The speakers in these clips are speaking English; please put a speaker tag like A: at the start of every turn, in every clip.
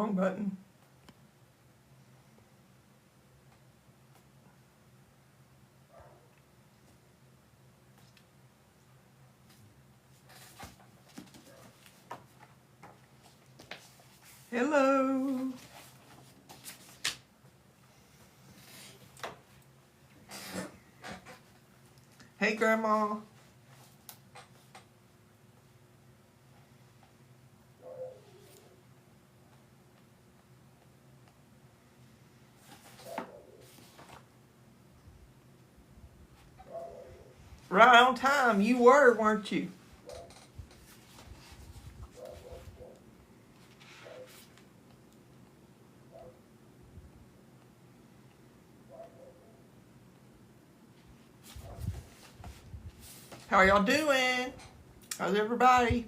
A: wrong button. Hello. Hey, Grandma. Right on time. You were, weren't you? How are y'all doing? How's everybody?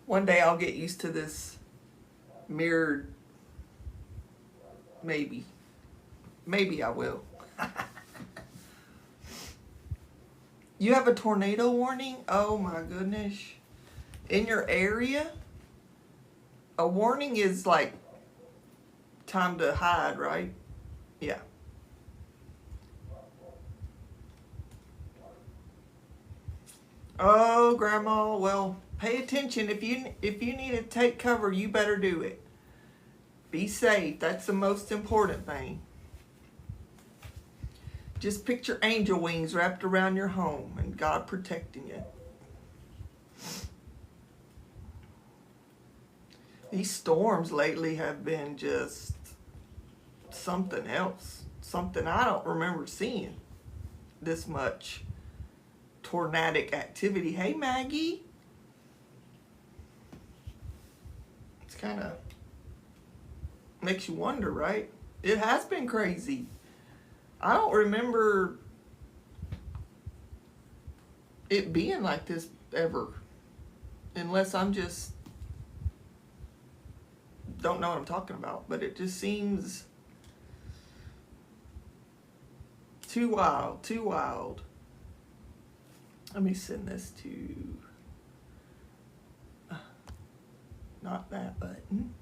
A: One day I'll get used to this mirrored. Maybe. Maybe I will. You have a tornado warning? Oh my goodness. In your area? A warning is like time to hide, right? Yeah. Oh, Grandma, well, pay attention. If you need to take cover, you better do it. Be safe. That's the most important thing. Just picture angel wings wrapped around your home and God protecting you. These storms lately have been just something else. Something I don't remember seeing this much tornadic activity. Hey, Maggie. It's kind of makes you wonder, right? It has been crazy. I don't remember it being like this ever. Unless I'm just don't know what I'm talking about. But it just seems too wild, too wild. Let me send this to not that button.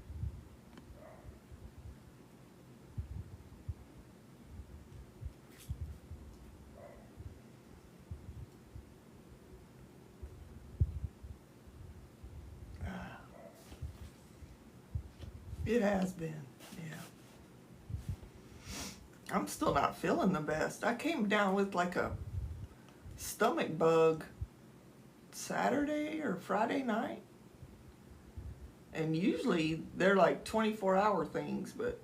A: It has been, yeah. I'm still not feeling the best. I came down with like a stomach bug Saturday or Friday night. And usually they're like 24-hour things, but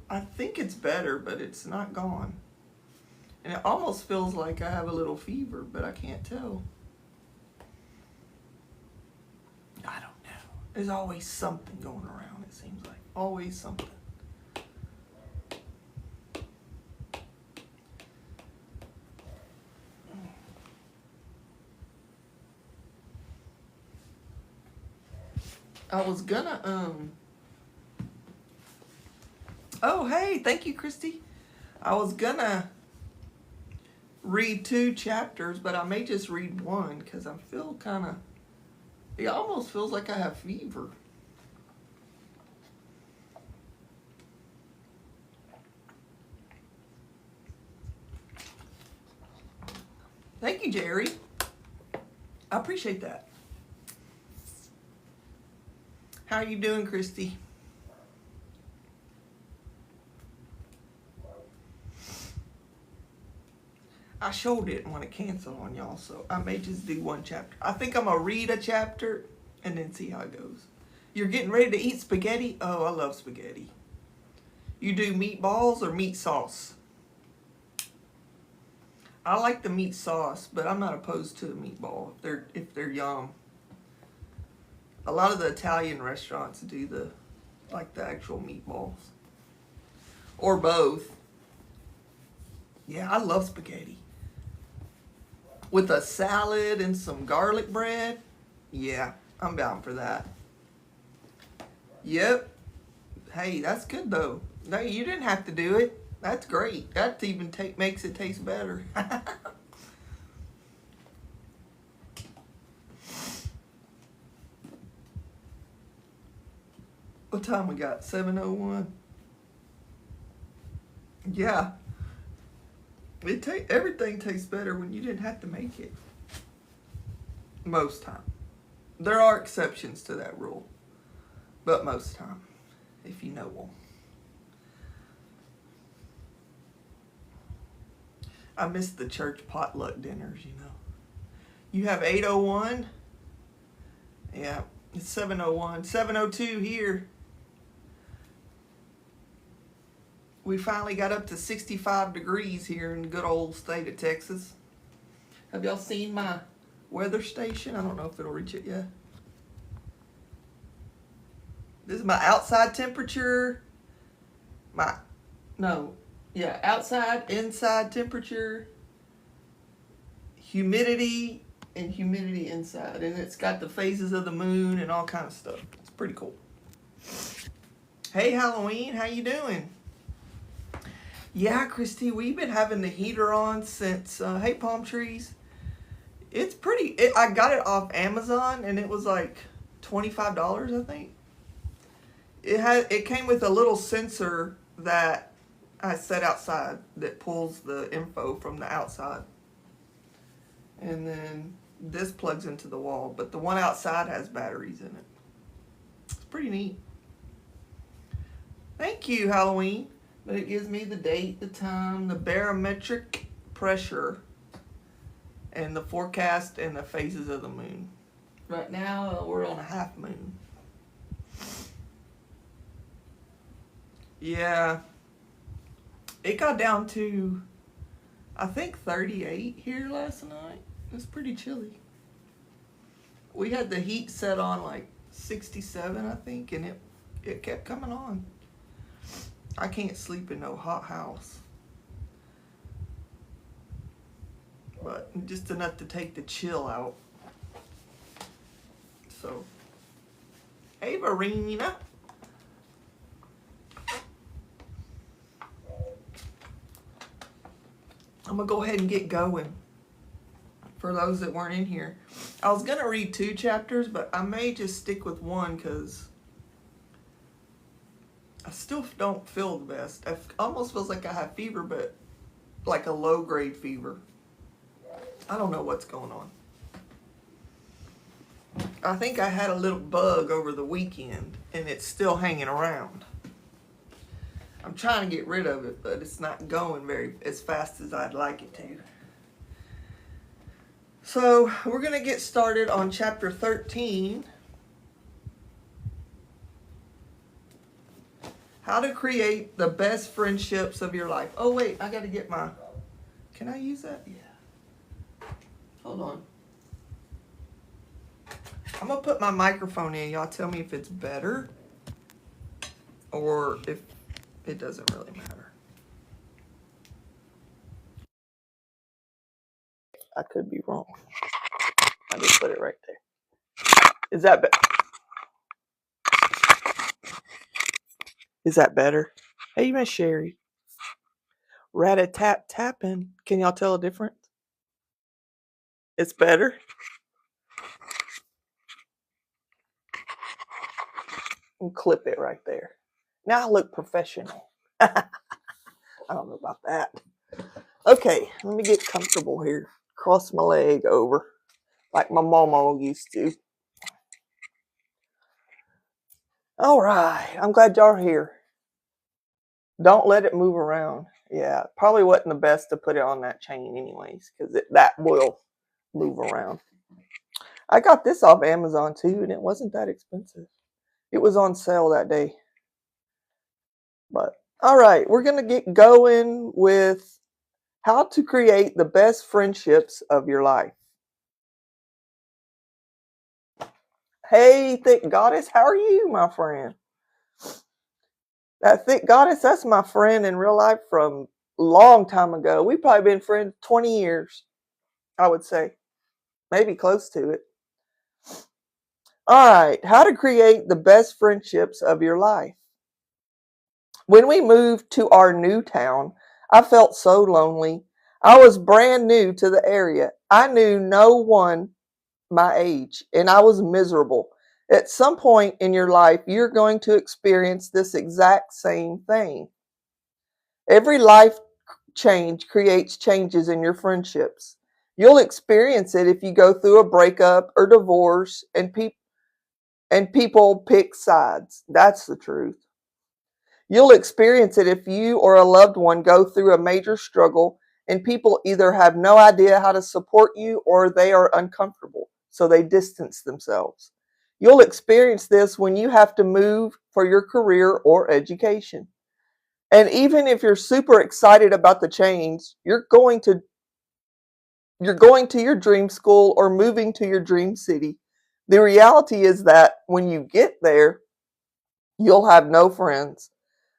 A: I think it's better, but it's not gone. And it almost feels like I have a little fever, but I can't tell. I don't know. There's always something going around, it seems like. Always something. I was gonna, oh, hey, thank you, Christy. I was gonna read 2 chapters, but I may just read 1 because I feel kind of, it almost feels like I have fever. Thank you, Jerry. I appreciate that. How are you doing, Christy? I sure didn't want to cancel on y'all, so I may just do 1 chapter. I think I'm going to read a chapter and then see how it goes. You're getting ready to eat spaghetti? Oh, I love spaghetti. You do meatballs or meat sauce? I like the meat sauce, but I'm not opposed to the meatball if they're yum. A lot of the Italian restaurants do the actual meatballs. Or both. Yeah, I love spaghetti. With a salad and some garlic bread. Yeah, I'm down for that. Yep. Hey, that's good though. No, you didn't have to do it. That's great. That even makes it taste better. What time we got? 7:01. Yeah. Everything tastes better when you didn't have to make it. Most time. There are exceptions to that rule, but most time, if you know them. I miss the church potluck dinners, you know. You have 8:01. Yeah, it's 7:01. 7:02 here. We finally got up to 65 degrees here in the good old state of Texas. Have y'all seen my weather station? I don't know if it'll reach it yet. This is my outside temperature. Outside, inside temperature, humidity, and humidity inside. And it's got the phases of the moon and all kind of stuff. It's pretty cool. Hey, Halloween, how you doing? Yeah, Christy, we've been having the heater on since, hey, Palm Trees. It's I got it off Amazon, and it was like $25, I think. It came with a little sensor that I set outside that pulls the info from the outside. And then this plugs into the wall, but the one outside has batteries in it. It's pretty neat. Thank you, Halloween. But it gives me the date, the time, the barometric pressure, and the forecast and the phases of the moon. Right now, we're on a half moon. Yeah. It got down to, I think, 38 here last night. It was pretty chilly. We had the heat set on like 67, I think, and it kept coming on. I can't sleep in no hot house. But just enough to take the chill out. So, hey, Verena. I'm going to go ahead and get going. For those that weren't in here. I was going to read 2 chapters, but I may just stick with one because I still don't feel the best. It almost feels like I have fever, but like a low-grade fever. I don't know what's going on. I think I had a little bug over the weekend, and it's still hanging around. I'm trying to get rid of it, but it's not going as fast as I'd like it to. So, we're going to get started on chapter 13. How to create the best friendships of your life. Oh, wait, I got to get my... Can I use that? Yeah. Hold on. I'm going to put my microphone in. Y'all tell me if it's better or if it doesn't really matter. I could be wrong. I just put it right there. Is that better? Is that better? Hey, Miss Sherry. Rat-a-tap-tapping. Can y'all tell a difference? It's better? We'll clip it right there. Now I look professional. I don't know about that. Okay, let me get comfortable here. Cross my leg over like my mama used to. All right, I'm glad y'all are here. Don't let it move around. Yeah, probably wasn't the best to put it on that chain anyways, because that will move around. I got this off Amazon too, and it wasn't that expensive. It was on sale that day. But, all right, we're going to get going with how to create the best friendships of your life. Hey, Thick Goddess, how are you, my friend? That Thick Goddess, that's my friend in real life from a long time ago. We've probably been friends 20 years, I would say. Maybe close to it. All right, how to create the best friendships of your life. When we moved to our new town, I felt so lonely. I was brand new to the area. I knew no one my age, and I was miserable, At some point in your life, you're going to experience this exact same thing. Every life change creates changes in your friendships. You'll experience it if you go through a breakup or divorce and people pick sides. That's the truth. You'll experience it if you or a loved one go through a major struggle and people either have no idea how to support you or they are uncomfortable, so they distance themselves. You'll experience this when you have to move for your career or education. And even if you're super excited about the change, you're going to your dream school or moving to your dream city. The reality is that when you get there, you'll have no friends.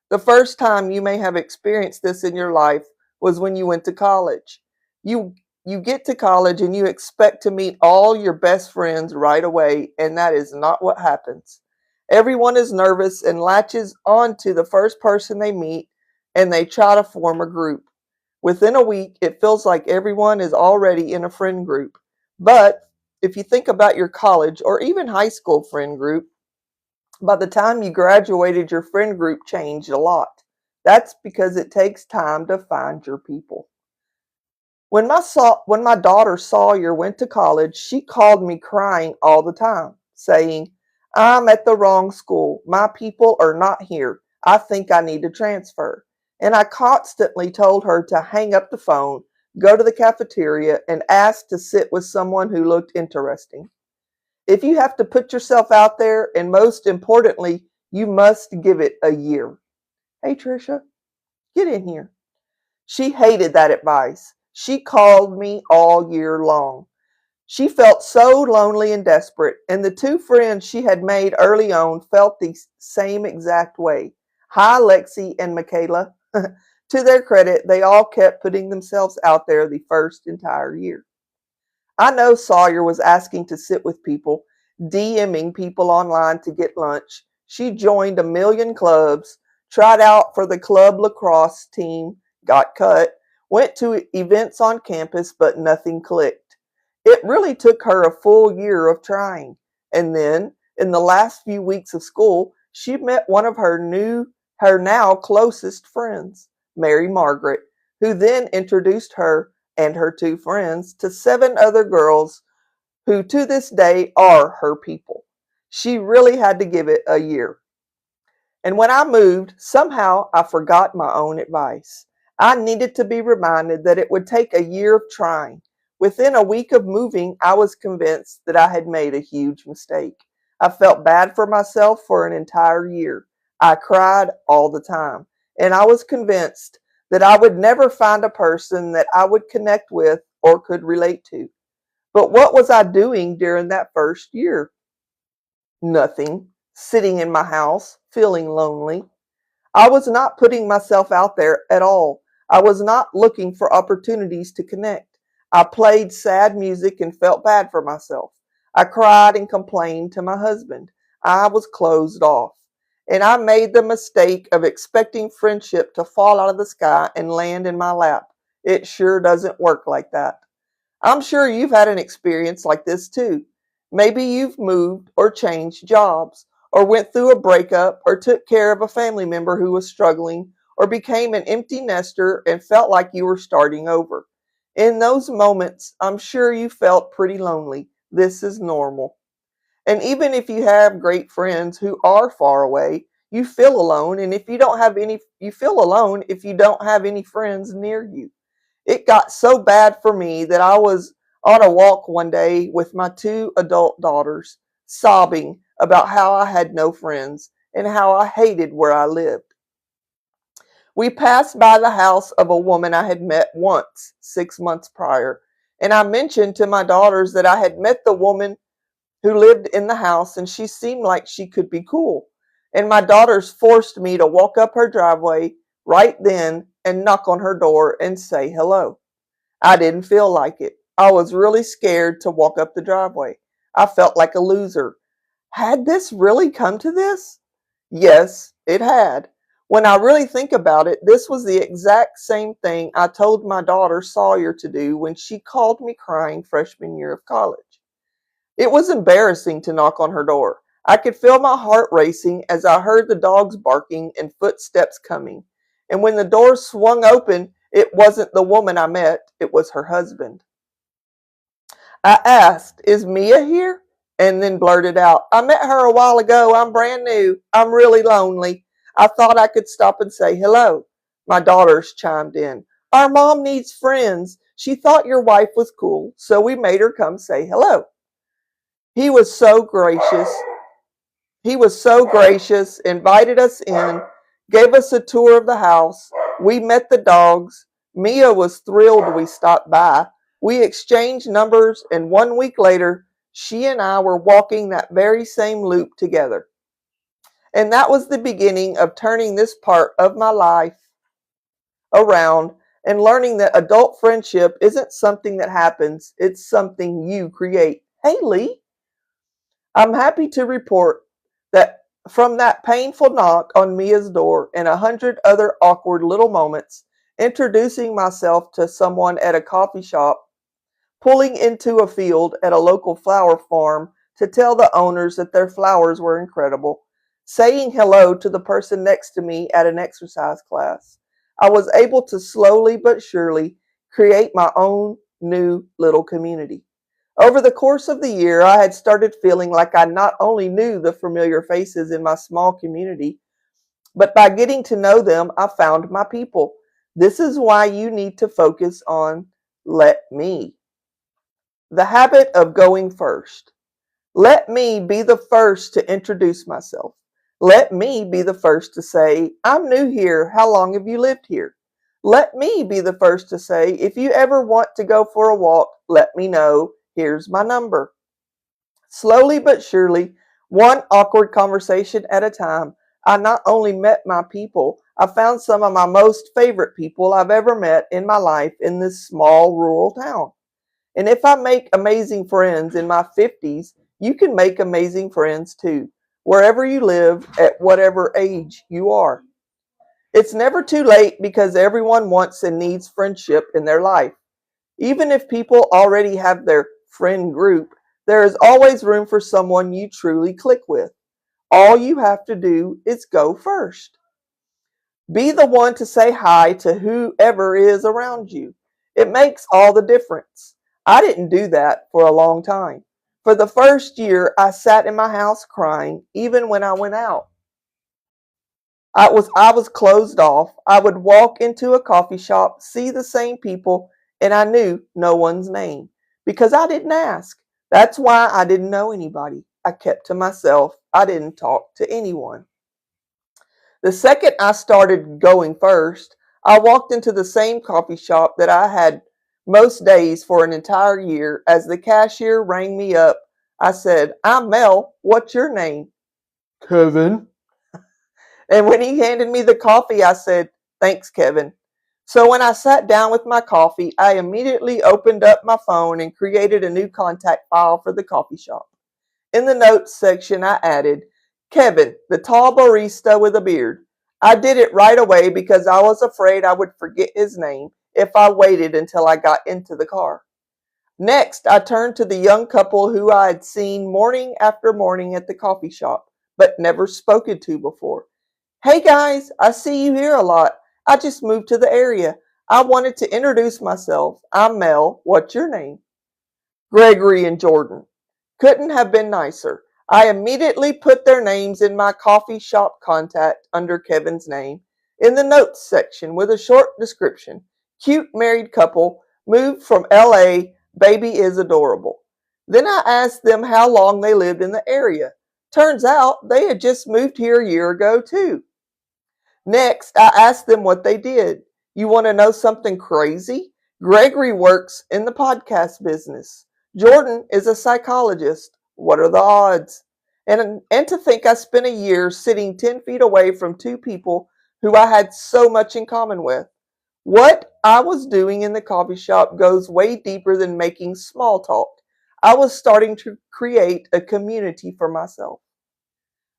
A: The first time you may have experienced this in your life was when you went to college. You you get to college and you expect to meet all your best friends right away, and that is not what happens. Everyone is nervous and latches on to the first person they meet and they try to form a group. Within a week, it feels like everyone is already in a friend group. But if you think about your college or even high school friend group, by the time you graduated, your friend group changed a lot. That's because it takes time to find your people. When my daughter Sawyer went to college, she called me crying all the time, saying, "I'm at the wrong school. My people are not here. I think I need to transfer." And I constantly told her to hang up the phone, go to the cafeteria, and ask to sit with someone who looked interesting. If you have to put yourself out there, and most importantly, you must give it a year. Hey, Trisha, get in here. She hated that advice. She called me all year long. She felt so lonely and desperate, and the two friends she had made early on felt the same exact way. Hi, Lexi and Michaela. To their credit, they all kept putting themselves out there the first entire year. I know Sawyer was asking to sit with people, DMing people online to get lunch. She joined a million clubs, tried out for the club lacrosse team, got cut, went to events on campus, but nothing clicked. It really took her a full year of trying. And then, in the last few weeks of school, she met one of her now closest friends, Mary Margaret, who then introduced her and her two friends to seven other girls who to this day are her people. She really had to give it a year. And when I moved, somehow I forgot my own advice. I needed to be reminded that it would take a year of trying. Within a week of moving, I was convinced that I had made a huge mistake. I felt bad for myself for an entire year. I cried all the time. And I was convinced that I would never find a person that I would connect with or could relate to. But what was I doing during that first year? Nothing. Sitting in my house, feeling lonely. I was not putting myself out there at all. I was not looking for opportunities to connect. I played sad music and felt bad for myself. I cried and complained to my husband. I was closed off. And I made the mistake of expecting friendship to fall out of the sky and land in my lap. It sure doesn't work like that. I'm sure you've had an experience like this too. Maybe you've moved or changed jobs, or went through a breakup, or took care of a family member who was struggling, or became an empty nester and felt like you were starting over. In those moments, I'm sure you felt pretty lonely. This is normal. And even if you have great friends who are far away, you feel alone, and if you don't have any you feel alone if you don't have any friends near you. It got so bad for me that I was on a walk one day with my two adult daughters, sobbing about how I had no friends and how I hated where I lived. We passed by the house of a woman I had met once, 6 months prior, and I mentioned to my daughters that I had met the woman who lived in the house and she seemed like she could be cool. And my daughters forced me to walk up her driveway right then and knock on her door and say hello. I didn't feel like it. I was really scared to walk up the driveway. I felt like a loser. Had this really come to this? Yes, it had. When I really think about it, this was the exact same thing I told my daughter Sawyer to do when she called me crying freshman year of college. It was embarrassing to knock on her door. I could feel my heart racing as I heard the dogs barking and footsteps coming. And when the door swung open, it wasn't the woman I met, it was her husband. I asked, "Is Mia here?" And then blurted out, "I met her a while ago. I'm brand new. I'm really lonely." I thought I could stop and say hello. My daughters chimed in. "Our mom needs friends. She thought your wife was cool, so we made her come say hello." He was so gracious. He was so gracious, invited us in, gave us a tour of the house. We met the dogs. Mia was thrilled we stopped by. We exchanged numbers, and 1 week later, she and I were walking that very same loop together. And that was the beginning of turning this part of my life around and learning that adult friendship isn't something that happens, it's something you create. Hey, Lee. I'm happy to report that from that painful knock on Mia's door and 100 other awkward little moments, introducing myself to someone at a coffee shop, pulling into a field at a local flower farm to tell the owners that their flowers were incredible, saying hello to the person next to me at an exercise class, I was able to slowly but surely create my own new little community. Over the course of the year, I had started feeling like I not only knew the familiar faces in my small community, but by getting to know them, I found my people. This is why you need to focus on let me. The habit of going first. Let me be the first to introduce myself. Let me be the first to say, "I'm new here. How long have you lived here?" Let me be the first to say, "If you ever want to go for a walk, let me know. Here's my number." Slowly but surely, one awkward conversation at a time, I not only met my people, I found some of my most favorite people I've ever met in my life in this small rural town. And if I make amazing friends in my 50s, you can make amazing friends too, wherever you live, at whatever age you are. It's never too late because everyone wants and needs friendship in their life. Even if people already have their friend group, there is always room for someone you truly click with. All you have to do is go first. Be the one to say hi to whoever is around you. It makes all the difference. I didn't do that for a long time. For the first year, I sat in my house crying, even when I went out. I was closed off. I would walk into a coffee shop, see the same people, and I knew no one's name because I didn't ask. That's why I didn't know anybody. I kept to myself. I didn't talk to anyone. The second I started going first, I walked into the same coffee shop that I had most days for an entire year. As the cashier rang me up, I said, "I'm Mel. What's your name?" "Kevin." And when he handed me the coffee, I said, "Thanks, Kevin." So when I sat down with my coffee, I immediately opened up my phone and created a new contact file for the coffee shop. In the notes section, I added, "Kevin, the tall barista with a beard." I did it right away because I was afraid I would forget his name if I waited until I got into the car. Next, I turned to the young couple who I had seen morning after morning at the coffee shop, but never spoken to before. "Hey guys, I see you here a lot. I just moved to the area. I wanted to introduce myself. I'm Mel. What's your name?" Gregory and Jordan. Couldn't have been nicer. I immediately put their names in my coffee shop contact under Kevin's name in the notes section with a short description. Cute married couple, moved from LA, baby is adorable. Then I asked them how long they lived in the area. Turns out they had just moved here a year ago too. Next, I asked them what they did. You want to know something crazy? Gregory works in the podcast business. Jordan is a psychologist. What are the odds? And to think I spent a year sitting 10 feet away from two people who I had so much in common with. What I was doing in the coffee shop goes way deeper than making small talk. I was starting to create a community for myself.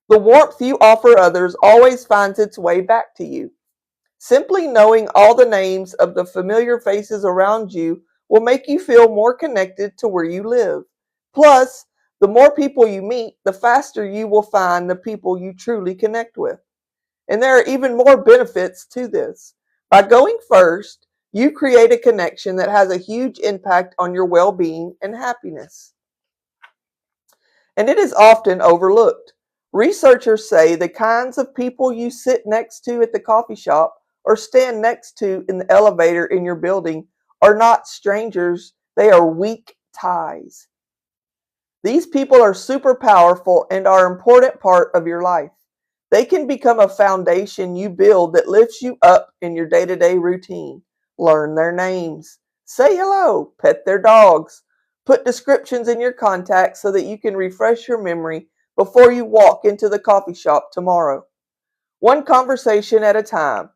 A: The warmth you offer others always finds its way back to you. Simply knowing all the names of the familiar faces around you will make you feel more connected to where you live. Plus, The more people you meet, the faster you will find the people you truly connect with. And there are even more benefits to this. By going first, you create a connection that has a huge impact on your well being and happiness. And it is often overlooked. Researchers say the kinds of people you sit next to at the coffee shop or stand next to in the elevator in your building are not strangers, they are weak ties. These people are super powerful and are an important part of your life. They can become a foundation you build that lifts you up in your day to day routine. Learn their names, say hello, pet their dogs, put descriptions in your contacts so that you can refresh your memory before you walk into the coffee shop tomorrow. One conversation at a time.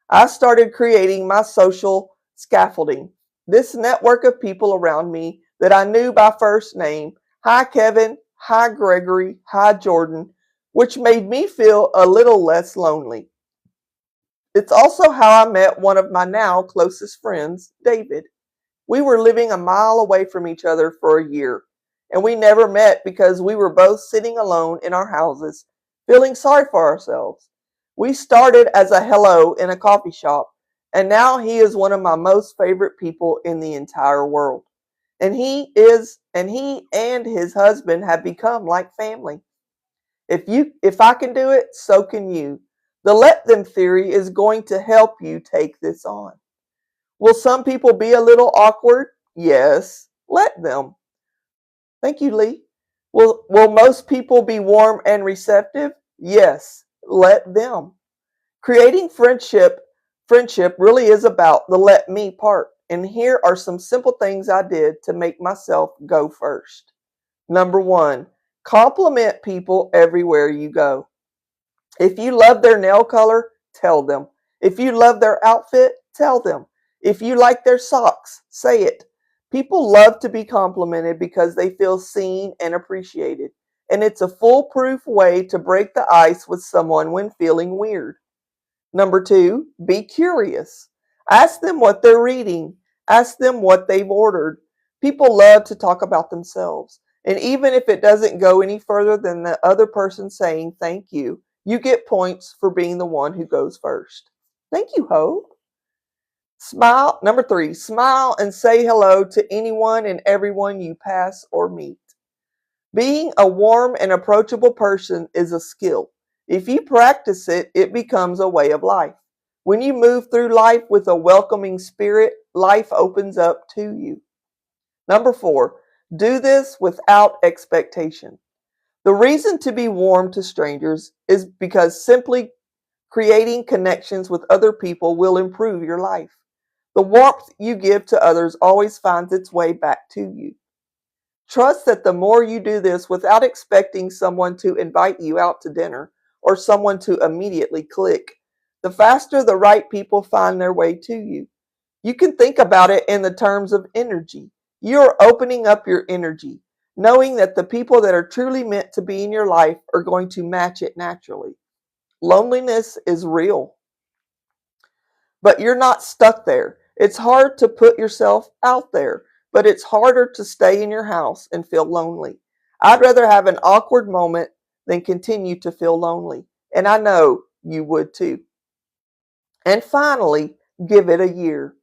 A: I started creating my social scaffolding. This network of people around me that I knew by first name. Hi, Kevin. Hi, Gregory. Hi, Jordan, which made me feel a little less lonely. It's also how I met one of my now closest friends, David. We were living a mile away from each other for a year, and we never met because we were both sitting alone in our houses, feeling sorry for ourselves. We started as a hello in a coffee shop, and now he is one of my most favorite people in the entire world. And he and his husband have become like family. If I can do it, so can you. The let them theory is going to help you take this on. Will some people be a little awkward? Yes, let them. Thank you, Lee. Will most people be warm and receptive? Yes, let them. Creating friendship really is about the let me part. And here are some simple things I did to make myself go first. Number one, compliment people everywhere you go. If you love their nail color, tell them. If you love their outfit, tell them. If you like their socks, say it. People love to be complimented because they feel seen and appreciated. And it's a foolproof way to break the ice with someone when feeling weird. Number two, be curious. Ask them what they're reading. Ask them what they've ordered. People love to talk about themselves. And even if it doesn't go any further than the other person saying thank you get points for being the one who goes first. Thank you, Hope. Smile. Number three, smile and say hello to anyone and everyone you pass or meet. Being a warm and approachable person is a skill. If you practice it, it becomes a way of life. When you move through life with a welcoming spirit, life opens up to you. Number four, do this without expectation. The reason to be warm to strangers is because simply creating connections with other people will improve your life. The warmth you give to others always finds its way back to you. Trust that the more you do this without expecting someone to invite you out to dinner or someone to immediately click, the faster the right people find their way to you. You can think about it in the terms of energy. You're opening up your energy, knowing that the people that are truly meant to be in your life are going to match it naturally. Loneliness is real, but you're not stuck there. It's hard to put yourself out there, but it's harder to stay in your house and feel lonely. I'd rather have an awkward moment than continue to feel lonely, and I know you would too. And finally, give it a year.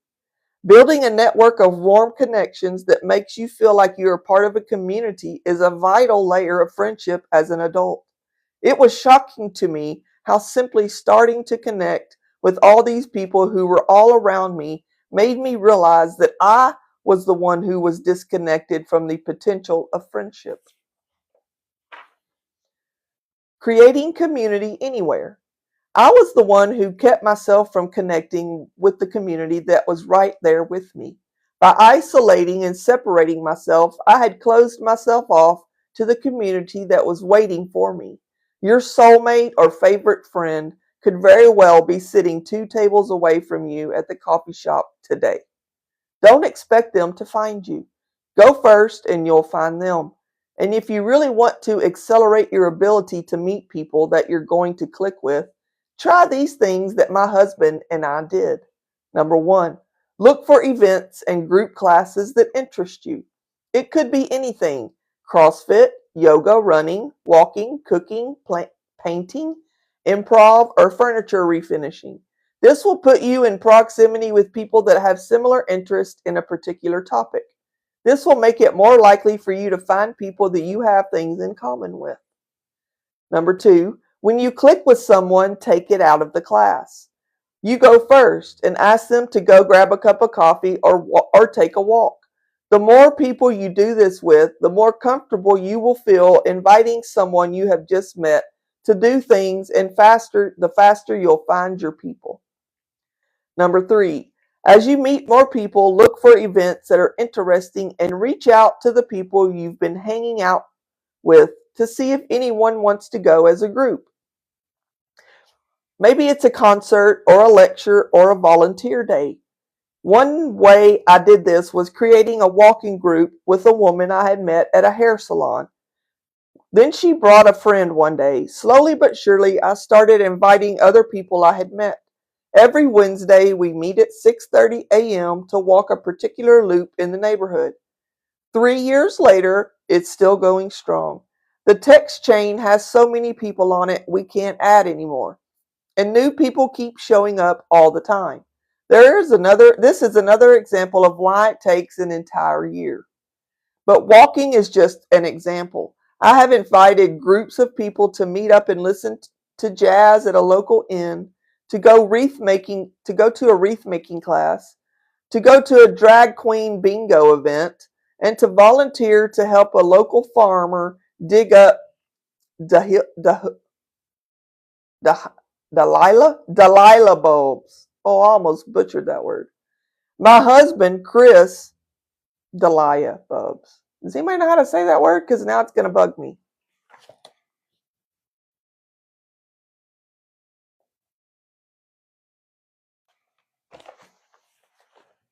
A: Building a network of warm connections that makes you feel like you are part of a community is a vital layer of friendship as an adult. It was shocking to me how simply starting to connect with all these people who were all around me made me realize that I was the one who was disconnected from the potential of friendship. Creating community anywhere. I was the one who kept myself from connecting with the community that was right there with me. By isolating and separating myself, I had closed myself off to the community that was waiting for me. Your soulmate or favorite friend could very well be sitting 2 tables away from you at the coffee shop today. Don't expect them to find you. Go first and you'll find them. And if you really want to accelerate your ability to meet people that you're going to click with, try these things that my husband and I did. Number one, look for events and group classes that interest you. It could be anything: CrossFit, yoga, running, walking, cooking, painting, improv, or furniture refinishing. This will put you in proximity with people that have similar interests in a particular topic. This will make it more likely for you to find people that you have things in common with. Number 2, when you click with someone, take it out of the class. You go first and ask them to go grab a cup of coffee or take a walk. The more people you do this with, the more comfortable you will feel inviting someone you have just met to do things, and the faster you'll find your people. Number 3, as you meet more people, look for events that are interesting and reach out to the people you've been hanging out with to see if anyone wants to go as a group. Maybe it's a concert or a lecture or a volunteer day. One way I did this was creating a walking group with a woman I had met at a hair salon. Then she brought a friend one day. Slowly but surely, I started inviting other people I had met. Every Wednesday, we meet at 6:30 a.m. to walk a particular loop in the neighborhood. 3 years later, it's still going strong. The text chain has so many people on it, we can't add anymore. And new people keep showing up all the time. This is another example of why it takes an entire year. But walking is just an example. I have invited groups of people to meet up and listen to jazz at a local inn, to go to a wreath making class, to go to a drag queen bingo event, and to volunteer to help a local farmer dig up Delilah bulbs. Oh, I almost butchered that word. My husband, Chris, Delilah bulbs. Does anybody know how to say that word? Because now it's going to bug me.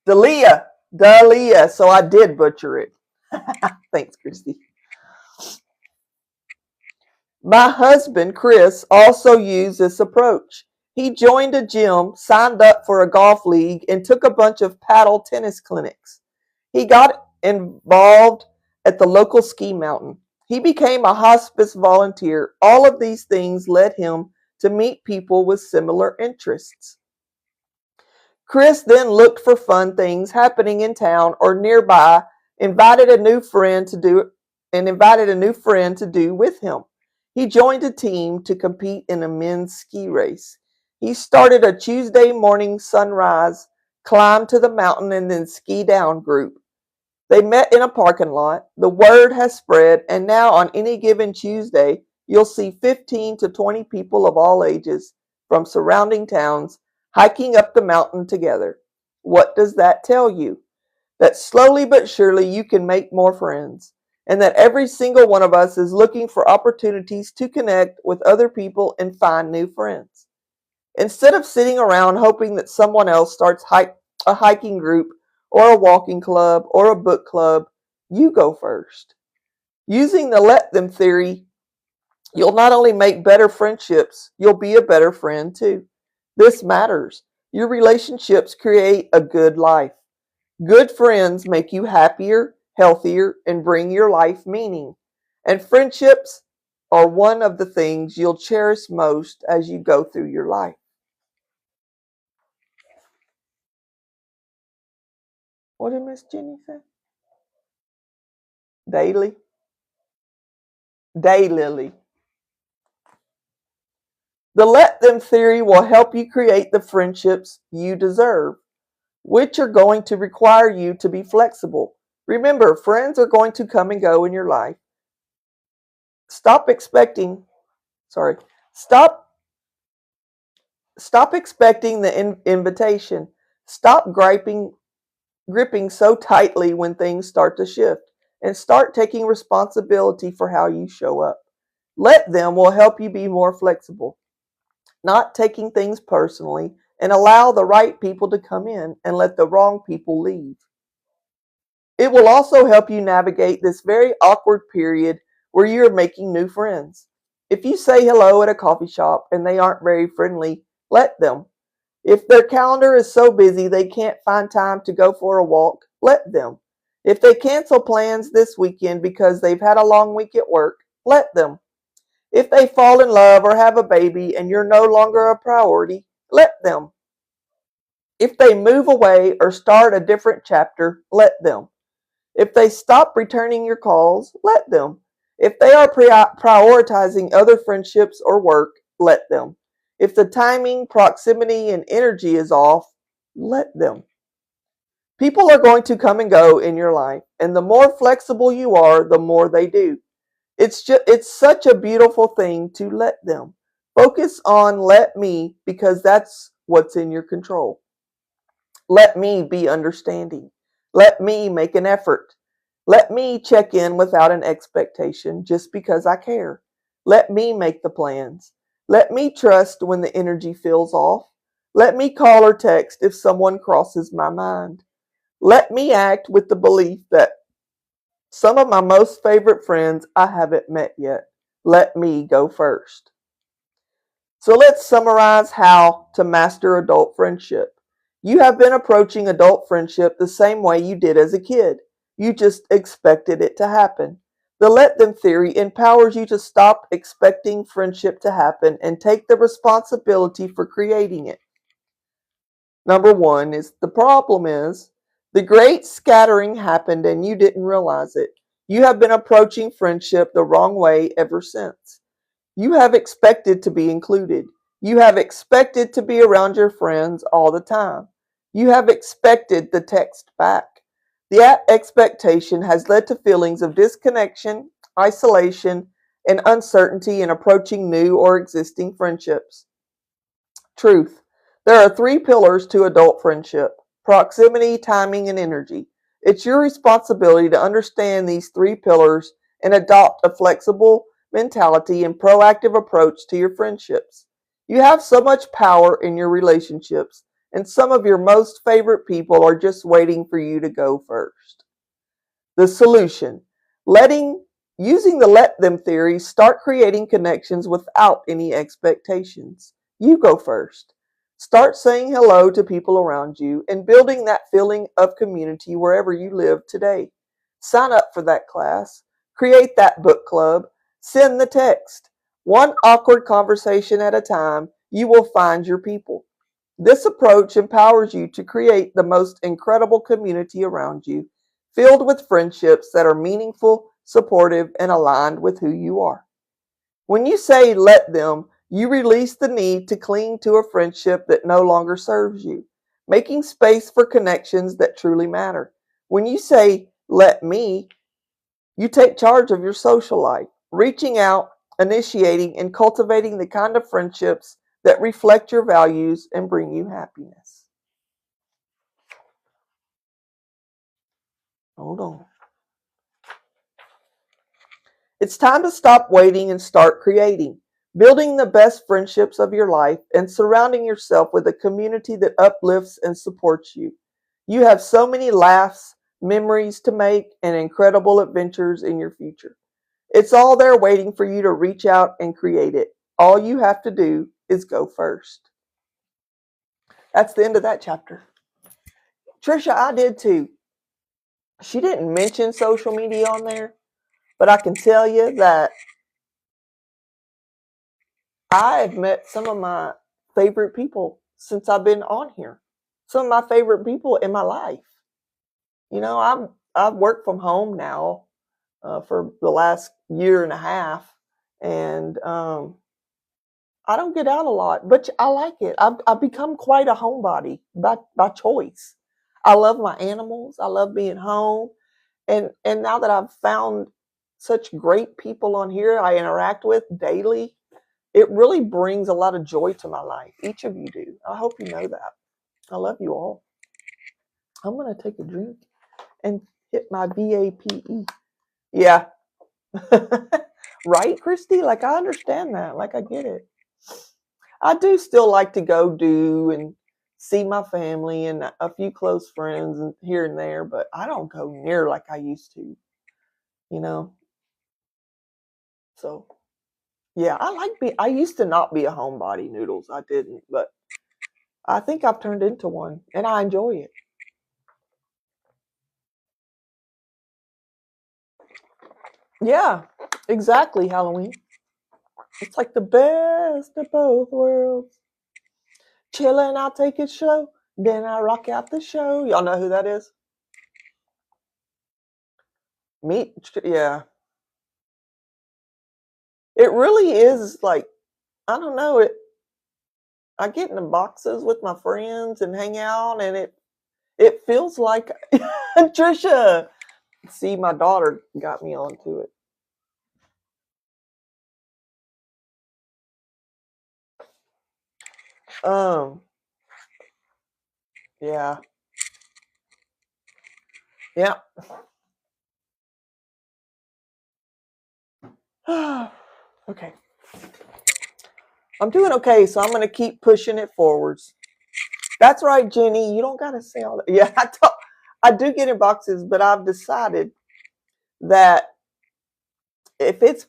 A: Dahlia. So I did butcher it. Thanks, Christy. My husband, Chris, also used this approach. He joined a gym, signed up for a golf league, and took a bunch of paddle tennis clinics. He got involved at the local ski mountain. He became a hospice volunteer. All of these things led him to meet people with similar interests. Chris then looked for fun things happening in town or nearby, invited a new friend to do with him. He joined a team to compete in a men's ski race. He started a Tuesday morning sunrise, climb to the mountain, and then ski down group. They met in a parking lot. The word has spread, and now on any given Tuesday, you'll see 15 to 20 people of all ages from surrounding towns hiking up the mountain together. What does that tell you? That slowly but surely you can make more friends, and that every single one of us is looking for opportunities to connect with other people and find new friends. Instead of sitting around hoping that someone else starts a hiking group or a walking club or a book club, you go first. Using the let them theory, you'll not only make better friendships, you'll be a better friend too. This matters. Your relationships create a good life. Good friends make you happier, healthier, and bring your life meaning. And friendships are one of the things you'll cherish most as you go through your life. What did Miss Jenny say? Daily. Daylily. The let them theory will help you create the friendships you deserve, which are going to require you to be flexible. Remember, friends are going to come and go in your life. Stop expecting Stop expecting the invitation. Stop gripping so tightly when things start to shift, and start taking responsibility for how you show up. Let them will help you be more flexible, not taking things personally, and allow the right people to come in and let the wrong people leave. It will also help you navigate this very awkward period where you're making new friends. If you say hello at a coffee shop and they aren't very friendly, let them. If their calendar is so busy they can't find time to go for a walk, let them.
B: If they cancel plans this weekend because they've had a long week at work, let them. If they fall in love or have a baby and you're no longer a priority, let them. If they move away or start a different chapter, let them. If they stop returning your calls, let them. If they are prioritizing other friendships or work, let them. If the timing, proximity, and energy is off, let them. People are going to come and go in your life, and the more flexible you are, the more they do. It's such a beautiful thing to let them. Focus on let me because that's what's in your control. Let me be understanding. Let me make an effort. Let me check in without an expectation just because I care. Let me make the plans. Let me trust when the energy feels off. Let me call or text if someone crosses my mind. Let me act with the belief that some of my most favorite friends I haven't met yet. Let me go first. So let's summarize how to master adult friendship. You have been approaching adult friendship the same way you did as a kid. You just expected it to happen. The let them theory empowers you to stop expecting friendship to happen and take the responsibility for creating it. Number one is the problem is the great scattering happened and you didn't realize it. You have been approaching friendship the wrong way ever since. You have expected to be included. You have expected to be around your friends all the time. You have expected the text back. The expectation has led to feelings of disconnection, isolation, and uncertainty in approaching new or existing friendships. Truth. There are three pillars to adult friendship: proximity, timing, and energy. It's your responsibility to understand these three pillars and adopt a flexible mentality and proactive approach to your friendships. You have so much power in your relationships, and some of your most favorite people are just waiting for you to go first. The solution: letting using the let them theory, start creating connections without any expectations. You go first. Start saying hello to people around you and building that feeling of community wherever you live today. Sign up for that class. Create that book club. Send the text. One awkward conversation at a time, you will find your people. This approach empowers you to create the most incredible community around you, filled with friendships that are meaningful, supportive, and aligned with who you are. When you say let them, you release the need to cling to a friendship that no longer serves you, making space for connections that truly matter. When you say let me, you take charge of your social life, reaching out, initiating, and cultivating the kind of friendships that reflect your values and bring you happiness. Hold on. It's time to stop waiting and start creating, building the best friendships of your life and surrounding yourself with a community that uplifts and supports you. You have so many laughs, memories to make, and incredible adventures in your future. It's all there waiting for you to reach out and create it. All you have to do is go first. That's the end of that chapter. Trisha, I did too. She didn't mention social media on there, but I can tell you that I've met some of my favorite people since I've been on here. Some of my favorite people in my life. You know, I've worked from home now for the last year and a half, and I don't get out a lot, but I like it. I've become quite a homebody by choice. I love my animals. I love being home, and now that I've found such great people on here I interact with daily, it really brings a lot of joy to my life. Each of you do. I hope you know that. I love you all. I'm going to take a drink and hit my VAPE. Yeah. Right, Christy? Like, I understand that. Like, I get it. I do still like to go do and see my family and a few close friends and here and there, but I don't go near like I used to, you know? So, yeah, I used to not be a homebody, Noodles. I didn't, but I think I've turned into one and I enjoy it. Yeah, exactly, Halloween. It's like the best of both worlds. Chillin', I'll take it slow. Then I rock out the show. Y'all know who that is? Me? Yeah. It really is like, I don't know. I get in the boxes with my friends and hang out, and it feels like Trisha. See, my daughter got me onto it. Um, yeah, yeah. Okay, I'm doing okay, so I'm gonna keep pushing it forwards. That's right, Jenny. You don't gotta say all that. Yeah, I do get in boxes, but I've decided that if it's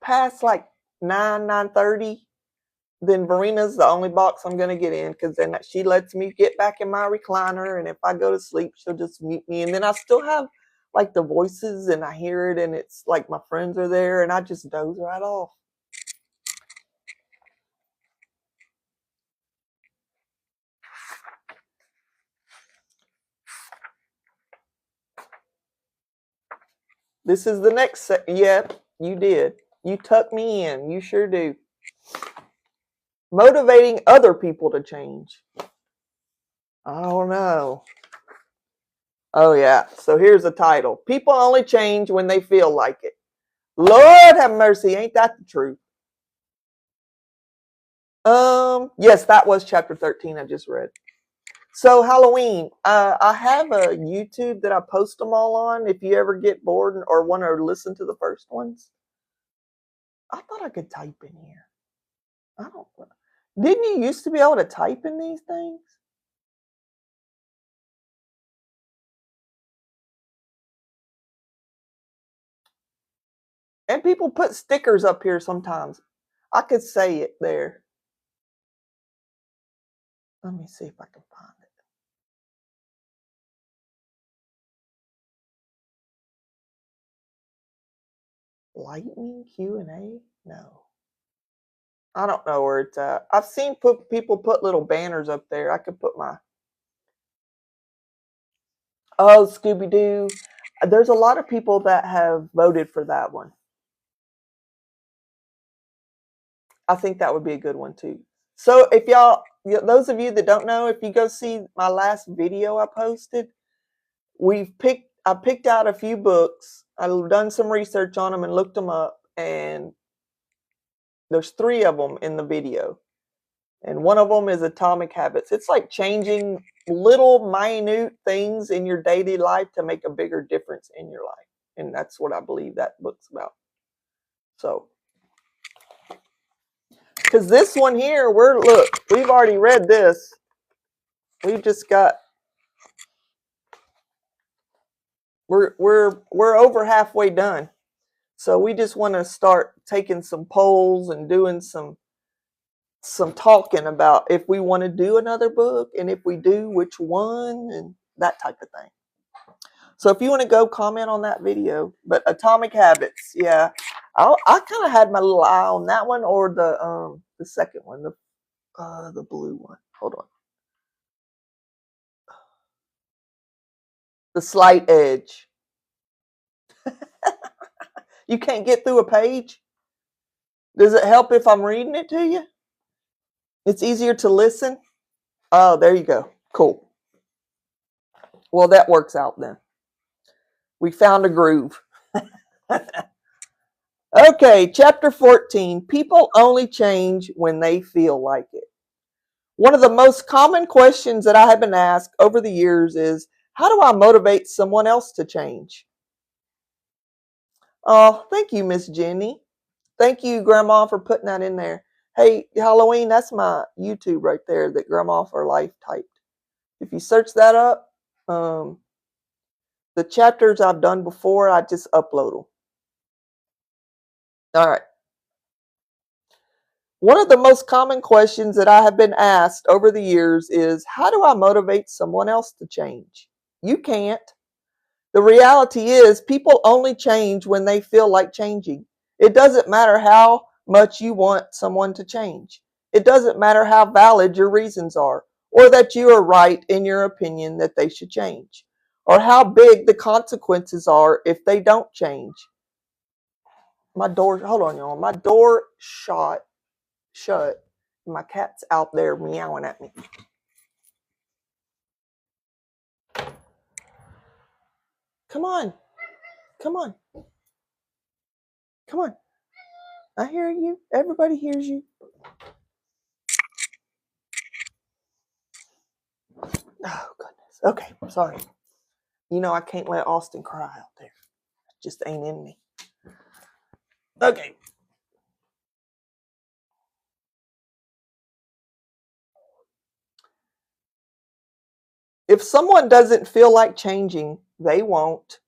B: past like 9:30, then Verena's the only box I'm gonna get in because then she lets me get back in my recliner, and if I go to sleep, she'll just mute me, and then I still have like the voices, and I hear it, and it's like my friends are there, and I just doze right off. This is the next set. Yep, you did. You tuck me in. You sure do. Motivating other people to change. I don't know. Oh, yeah. So here's the title. People only change when they feel like it. Lord have mercy. Ain't that the truth? Yes, that was chapter 13 I just read. So Halloween, I have a YouTube that I post them all on. If you ever get bored or want to listen to the first ones, I thought I could type in here. I don't. Didn't you used to be able to type in these things? And people put stickers up here sometimes. I could say it there. Let me see if I can find it. Lightning Q&A? No. I don't know where it's at. I've seen people put little banners up there. I could put my... Oh, Scooby-Doo. There's a lot of people that have voted for that one. I think that would be a good one too. So if y'all, those of you that don't know, if you go see my last video I posted, I picked out a few books. I've done some research on them and looked them up, and there's 3 of them in the video. And one of them is Atomic Habits. It's like changing little minute things in your daily life to make a bigger difference in your life. And that's what I believe that book's about. So, because this one here, we've already read this. We've just got, we're over halfway done. So we just want to start taking some polls and doing some talking about if we want to do another book, and if we do, which one, and that type of thing. So if you want to go comment on that video, but Atomic Habits, yeah, I kind of had my little eye on that one, or the second one, the blue one. Hold on, The Slight Edge. You can't get through a page? Does it help if I'm reading it to you? It's easier to listen? Oh, there you go. Cool. Well, that works out then. We found a groove. Okay, chapter 14. People only change when they feel like it. One of the most common questions that I have been asked over the years is, how do I motivate someone else to change? Oh, thank you, Miss Jenny. Thank you, Grandma, for putting that in there. Hey, Halloween, that's my YouTube right there that Grandma for Life typed. If you search that up, the chapters I've done before, I just upload them. All right. One of the most common questions that I have been asked over the years is, how do I motivate someone else to change? You can't. The reality is, people only change when they feel like changing. It doesn't matter how much you want someone to change. It doesn't matter how valid your reasons are, or that you are right in your opinion that they should change, or how big the consequences are if they don't change. My door, hold on, y'all. My door shut. My cat's out there meowing at me. Come on. Come on. Come on. I hear you. Everybody hears you. Oh, goodness. Okay, sorry. You know I can't let Austin cry out there. It just ain't in me. Okay. If someone doesn't feel like changing, they won't.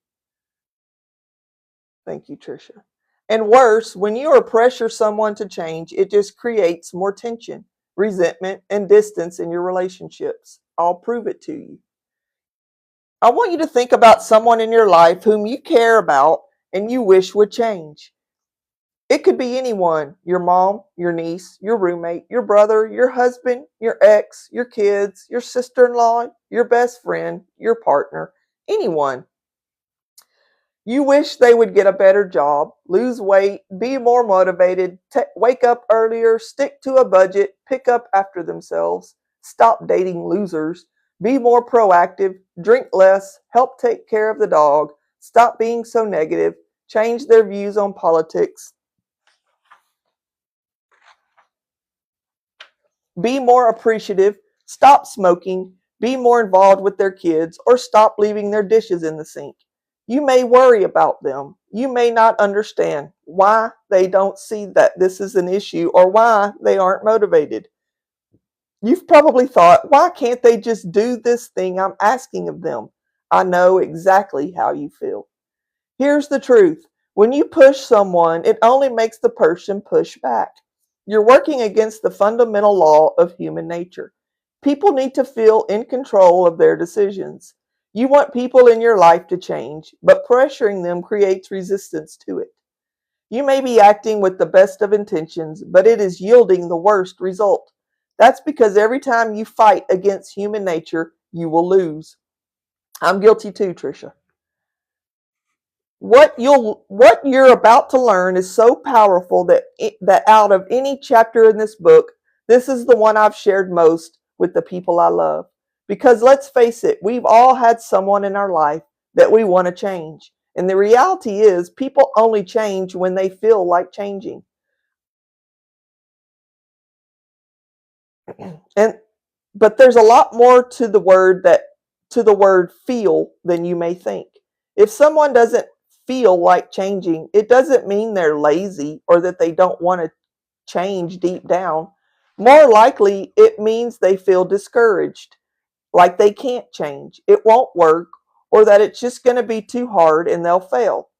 B: Thank you, Trisha. And worse, when you or pressure someone to change, it just creates more tension, resentment, and distance in your relationships. I'll prove it to you. I want you to think about someone in your life whom you care about and you wish would change. It could be anyone: your mom, your niece, your roommate, your brother, your husband, your ex, your kids, your sister in law, your best friend, your partner, anyone. You wish they would get a better job, lose weight, be more motivated, wake up earlier, stick to a budget, pick up after themselves, stop dating losers, be more proactive, drink less, help take care of the dog, stop being so negative, change their views on politics, be more appreciative, stop smoking, be more involved with their kids, or stop leaving their dishes in the sink. You may worry about them. You may not understand why they don't see that this is an issue or why they aren't motivated. You've probably thought, why can't they just do this thing I'm asking of them? I know exactly how you feel. Here's the truth. When you push someone, it only makes the person push back. You're working against the fundamental law of human nature. People need to feel in control of their decisions. You want people in your life to change, but pressuring them creates resistance to it. You may be acting with the best of intentions, but it is yielding the worst result. That's because every time you fight against human nature, you will lose. I'm guilty too, Trisha. What you're about to learn is so powerful that out of any chapter in this book, this is the one I've shared most with the people I love. Because let's face it, we've all had someone in our life that we want to change. And the reality is, people only change when they feel like changing. But there's a lot more to the word feel than you may think. If someone doesn't feel like changing, it doesn't mean they're lazy or that they don't want to change deep down. More likely, it means they feel discouraged, like they can't change, it won't work, or that it's just going to be too hard and they'll fail.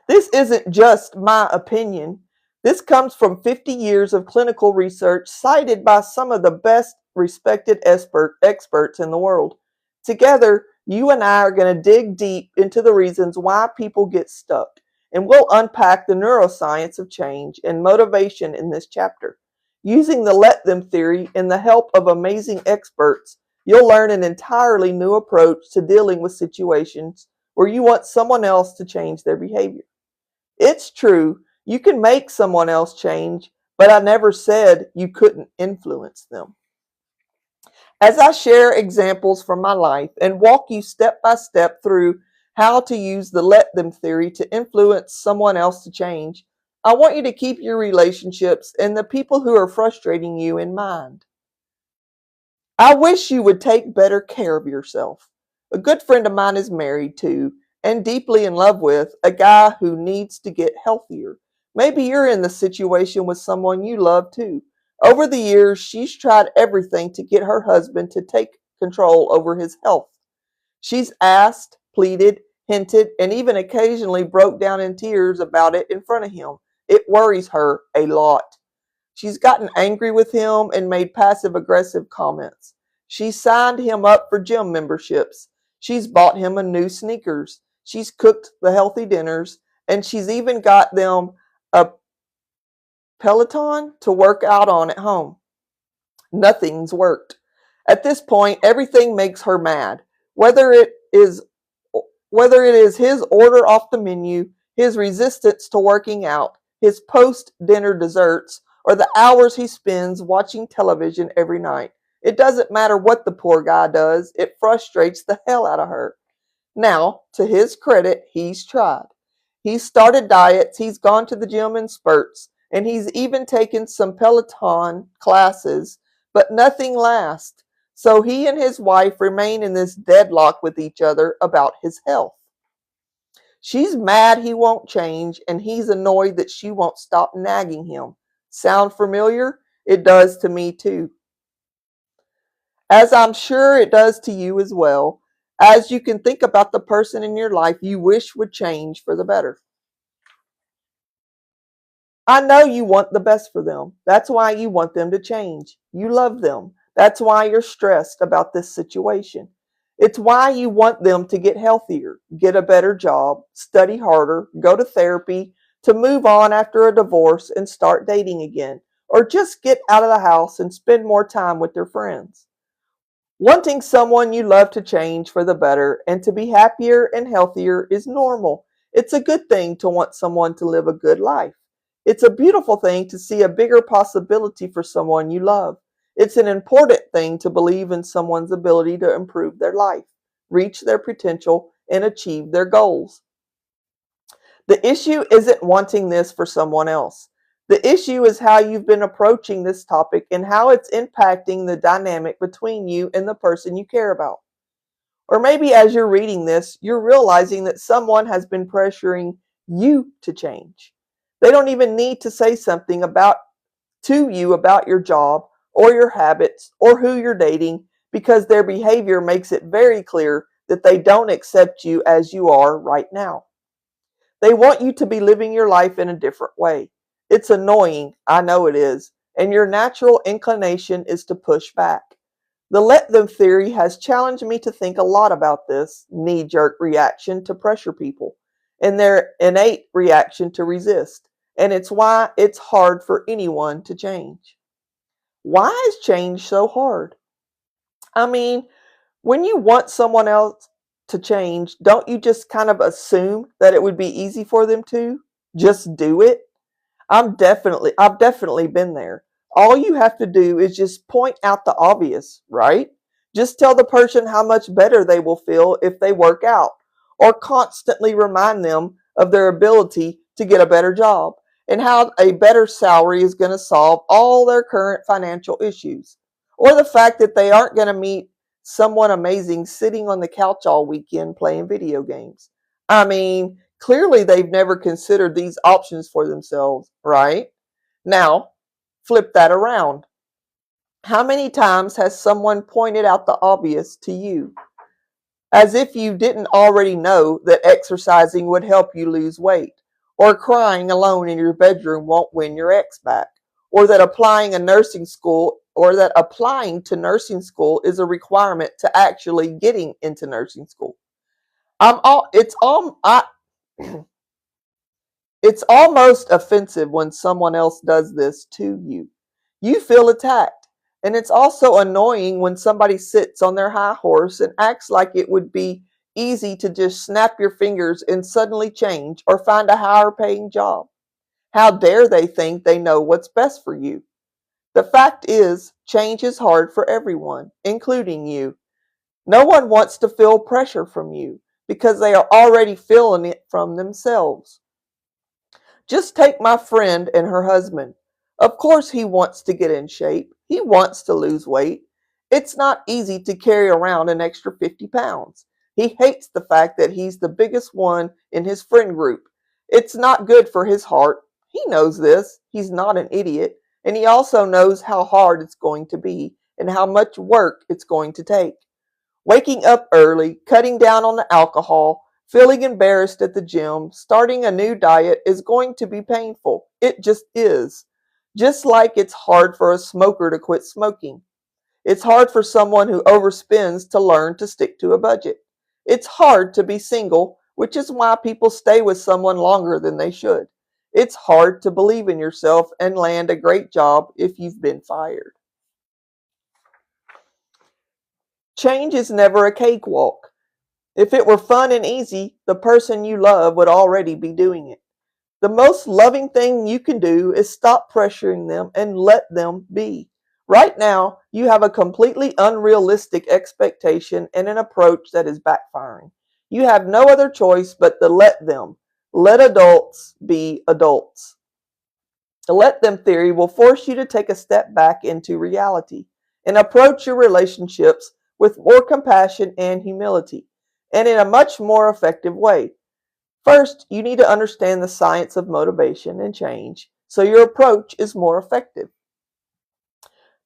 B: This isn't just my opinion. This comes from 50 years of clinical research cited by some of the best respected experts in the world. Together, you and I are going to dig deep into the reasons why people get stuck, and we'll unpack the neuroscience of change and motivation in this chapter. Using the let them theory and the help of amazing experts, you'll learn an entirely new approach to dealing with situations where you want someone else to change their behavior. It's true, you can make someone else change, but I never said you couldn't influence them. As I share examples from my life and walk you step by step through how to use the let them theory to influence someone else to change, I want you to keep your relationships and the people who are frustrating you in mind. I wish you would take better care of yourself. A good friend of mine is married to and deeply in love with a guy who needs to get healthier. Maybe you're in the situation with someone you love too. Over the years, she's tried everything to get her husband to take control over his health. She's asked, pleaded, hinted, and even occasionally broke down in tears about it in front of him. It worries her a lot. She's gotten angry with him and made passive-aggressive comments. She signed him up for gym memberships. She's bought him a new sneakers. She's cooked the healthy dinners, and she's even got them a Peloton to work out on at home. Nothing's worked. At this point, everything makes her mad. Whether it is whether it is his order off the menu, his resistance to working out, his post-dinner desserts, or the hours he spends watching television every night. It doesn't matter what the poor guy does, it frustrates the hell out of her. Now, to his credit, he's tried. He's started diets, he's gone to the gym in spurts, and he's even taken some Peloton classes, but nothing lasts. So he and his wife remain in this deadlock with each other about his health. She's mad he won't change, and he's annoyed that she won't stop nagging him. Sound familiar? It does to me too. As I'm sure it does to you as well, as you can think about the person in your life you wish would change for the better. I know you want the best for them. That's why you want them to change. You love them. That's why you're stressed about this situation. It's why you want them to get healthier, get a better job, study harder, go to therapy, to move on after a divorce and start dating again, or just get out of the house and spend more time with their friends. Wanting someone you love to change for the better and to be happier and healthier is normal. It's a good thing to want someone to live a good life. It's a beautiful thing to see a bigger possibility for someone you love. It's an important thing to believe in someone's ability to improve their life, reach their potential, and achieve their goals. The issue isn't wanting this for someone else. The issue is how you've been approaching this topic and how it's impacting the dynamic between you and the person you care about. Or maybe as you're reading this, you're realizing that someone has been pressuring you to change. They don't even need to say something to you about your job or your habits or who you're dating because their behavior makes it very clear that they don't accept you as you are right now. They want you to be living your life in a different way. It's annoying, I know it is, and your natural inclination is to push back. The let them theory has challenged me to think a lot about this knee-jerk reaction to pressure people and their innate reaction to resist, and it's why it's hard for anyone to change. Why is change so hard? I mean, when you want someone else to change, don't you just kind of assume that it would be easy for them to? Just do it? I've definitely been there. All you have to do is just point out the obvious, right? Just tell the person how much better they will feel if they work out, or constantly remind them of their ability to get a better job and how a better salary is going to solve all their current financial issues, or the fact that they aren't going to meet someone amazing sitting on the couch all weekend playing video games. I mean, clearly they've never considered these options for themselves, right? Now, flip that around. How many times has someone pointed out the obvious to you? As if you didn't already know that exercising would help you lose weight, or crying alone in your bedroom won't win your ex back, or that applying to nursing school is a requirement to actually getting into nursing school. I'm all it's all I It's almost offensive when someone else does this to you. You feel attacked. And it's also annoying when somebody sits on their high horse and acts like it would be easy to just snap your fingers and suddenly change or find a higher paying job. How dare they think they know what's best for you? The fact is, change is hard for everyone, including you. No one wants to feel pressure from you because they are already feeling it from themselves. Just take my friend and her husband. Of course, he wants to get in shape. He wants to lose weight. It's not easy to carry around an extra 50 pounds. He hates the fact that he's the biggest one in his friend group. It's not good for his heart. He knows this. He's not an idiot. And he also knows how hard it's going to be and how much work it's going to take. Waking up early, cutting down on the alcohol, feeling embarrassed at the gym, starting a new diet is going to be painful. It just is. Just like it's hard for a smoker to quit smoking. It's hard for someone who overspends to learn to stick to a budget. It's hard to be single, which is why people stay with someone longer than they should. It's hard to believe in yourself and land a great job if you've been fired. Change is never a cakewalk. If it were fun and easy, the person you love would already be doing it. The most loving thing you can do is stop pressuring them and let them be. Right now, you have a completely unrealistic expectation and an approach that is backfiring. You have no other choice but to let them. Let adults be adults. The let them theory will force you to take a step back into reality and approach your relationships with more compassion and humility, and in a much more effective way. First, you need to understand the science of motivation and change so your approach is more effective.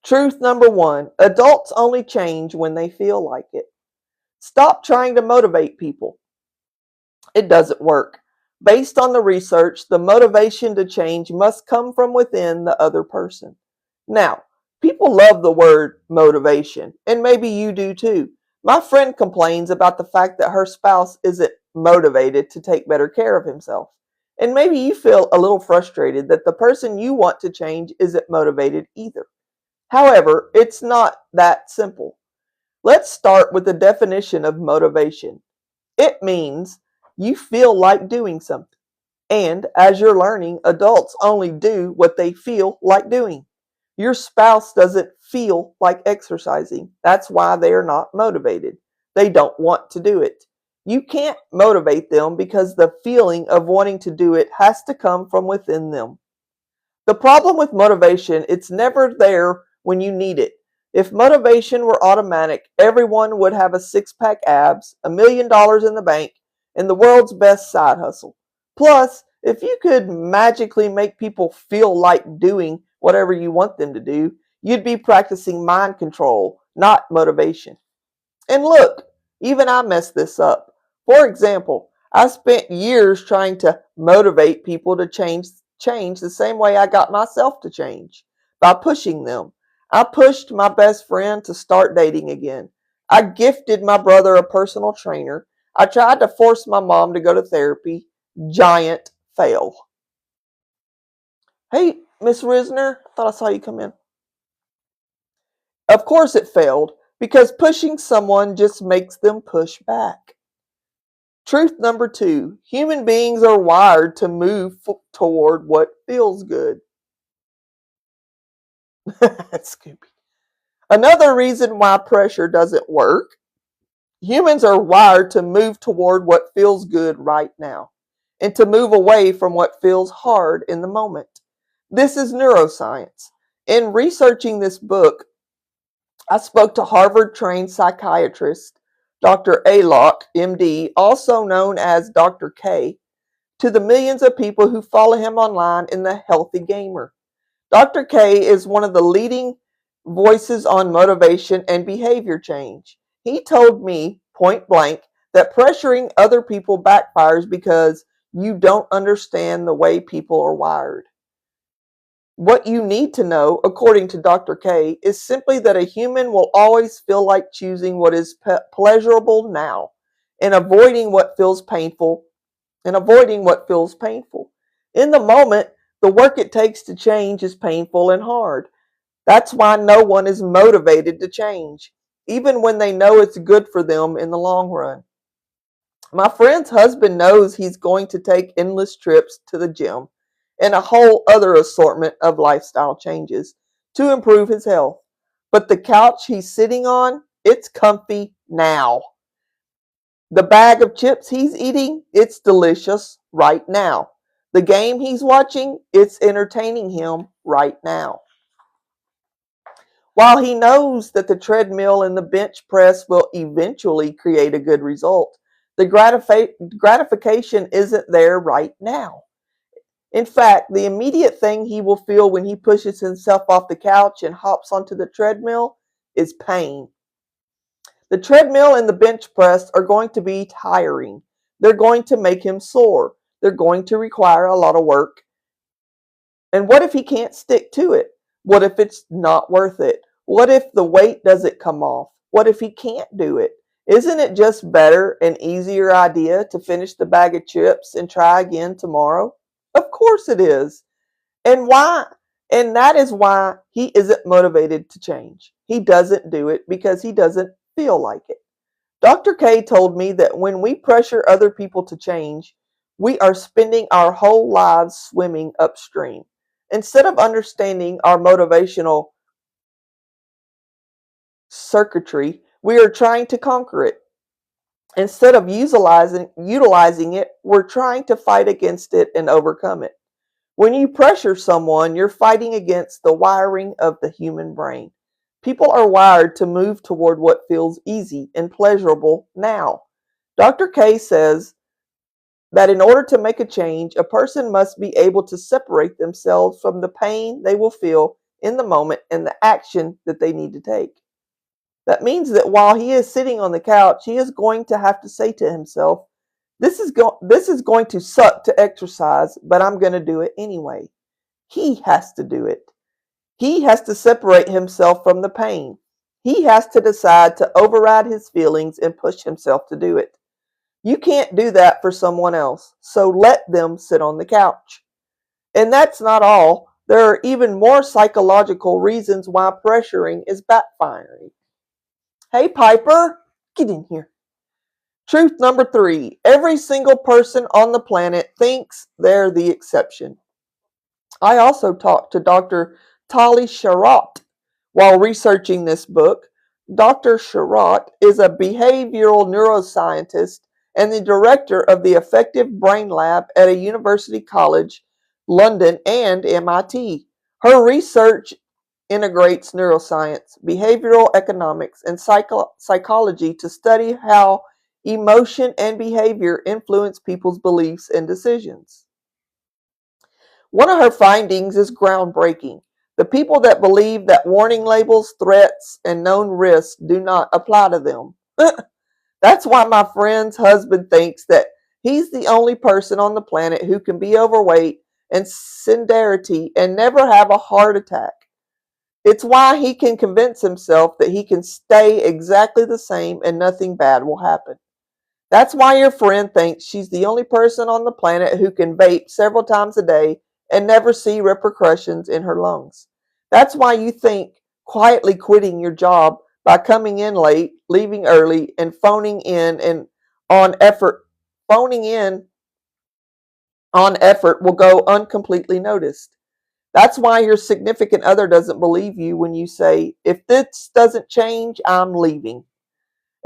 B: Truth number one, adults only change when they feel like it. Stop trying to motivate people. It doesn't work. Based on the research, the motivation to change must come from within the other person. Now, people love the word motivation, and maybe you do too. My friend complains about the fact that her spouse isn't motivated to take better care of himself. And maybe you feel a little frustrated that the person you want to change isn't motivated either. However, it's not that simple. Let's start with the definition of motivation. It means you feel like doing something. And as you're learning, adults only do what they feel like doing. Your spouse doesn't feel like exercising. That's why they are not motivated. They don't want to do it. You can't motivate them because the feeling of wanting to do it has to come from within them. The problem with motivation, it's never there when you need it. If motivation were automatic, everyone would have a six-pack abs, $1,000,000 in the bank, and the world's best side hustle. Plus, if you could magically make people feel like doing whatever you want them to do, you'd be practicing mind control, not motivation. And look, even I messed this up. For example, I spent years trying to motivate people to change the same way I got myself to change, by pushing them. I pushed my best friend to start dating again. I gifted my brother a personal trainer. I tried to force my mom to go to therapy. Giant fail. Hey, Miss Risner, I thought I saw you come in. Of course it failed, because pushing someone just makes them push back. Truth number two, human beings are wired to move toward what feels good. Scooby. Another reason why pressure doesn't work, humans are wired to move toward what feels good right now and to move away from what feels hard in the moment. This is neuroscience. In researching this book, I spoke to Harvard-trained psychiatrist Dr. Alok, MD, also known as Dr. K, to the millions of people who follow him online in the Healthy Gamer. Dr. K is one of the leading voices on motivation and behavior change. He told me, point blank, that pressuring other people backfires because you don't understand the way people are wired. What you need to know, according to Dr. K, is simply that a human will always feel like choosing what is pleasurable now and avoiding what feels painful In the moment, the work it takes to change is painful and hard. That's why no one is motivated to change, even when they know it's good for them in the long run. My friend's husband knows he's going to take endless trips to the gym and a whole other assortment of lifestyle changes to improve his health. But the couch he's sitting on, it's comfy now. The bag of chips he's eating, it's delicious right now. The game he's watching, it's entertaining him right now. While he knows that the treadmill and the bench press will eventually create a good result, the gratification isn't there right now. In fact, the immediate thing he will feel when he pushes himself off the couch and hops onto the treadmill is pain. The treadmill and the bench press are going to be tiring. They're going to make him sore. They're going to require a lot of work. And what if he can't stick to it? What if it's not worth it? What if the weight doesn't come off? What if he can't do it? Isn't it just better and easier idea to finish the bag of chips and try again tomorrow? Of course it is. And why? And that is why he isn't motivated to change. He doesn't do it because he doesn't feel like it. Dr. K told me that when we pressure other people to change, we are spending our whole lives swimming upstream. Instead of understanding our motivational circuitry, we are trying to conquer it. Instead of utilizing it, we're trying to fight against it and overcome it. When you pressure someone, you're fighting against the wiring of the human brain. People are wired to move toward what feels easy and pleasurable now. Dr. K says that in order to make a change, a person must be able to separate themselves from the pain they will feel in the moment and the action that they need to take. That means that while he is sitting on the couch, he is going to have to say to himself, this is going to suck to exercise, but I'm going to do it anyway. He has to do it. He has to separate himself from the pain. He has to decide to override his feelings and push himself to do it. You can't do that for someone else, so let them sit on the couch. And that's not all. There are even more psychological reasons why pressuring is backfiring. Hey, Piper, get in here. Truth number 3. Every single person on the planet thinks they're the exception. I also talked to Dr. Tali Sharot while researching this book. Dr. Sharot is a behavioral neuroscientist and the director of the Affective Brain Lab at a university college, London, and MIT. Her research integrates neuroscience, behavioral economics, and psychology to study how emotion and behavior influence people's beliefs and decisions. One of her findings is groundbreaking. The people that believe that warning labels, threats, and known risks do not apply to them. That's why my friend's husband thinks that he's the only person on the planet who can be overweight and sedentary and never have a heart attack. It's why he can convince himself that he can stay exactly the same and nothing bad will happen. That's why your friend thinks she's the only person on the planet who can vape several times a day and never see repercussions in her lungs. That's why you think quietly quitting your job by coming in late, leaving early, and phoning in on effort will go uncompletely noticed. That's why your significant other doesn't believe you when you say, if this doesn't change, I'm leaving.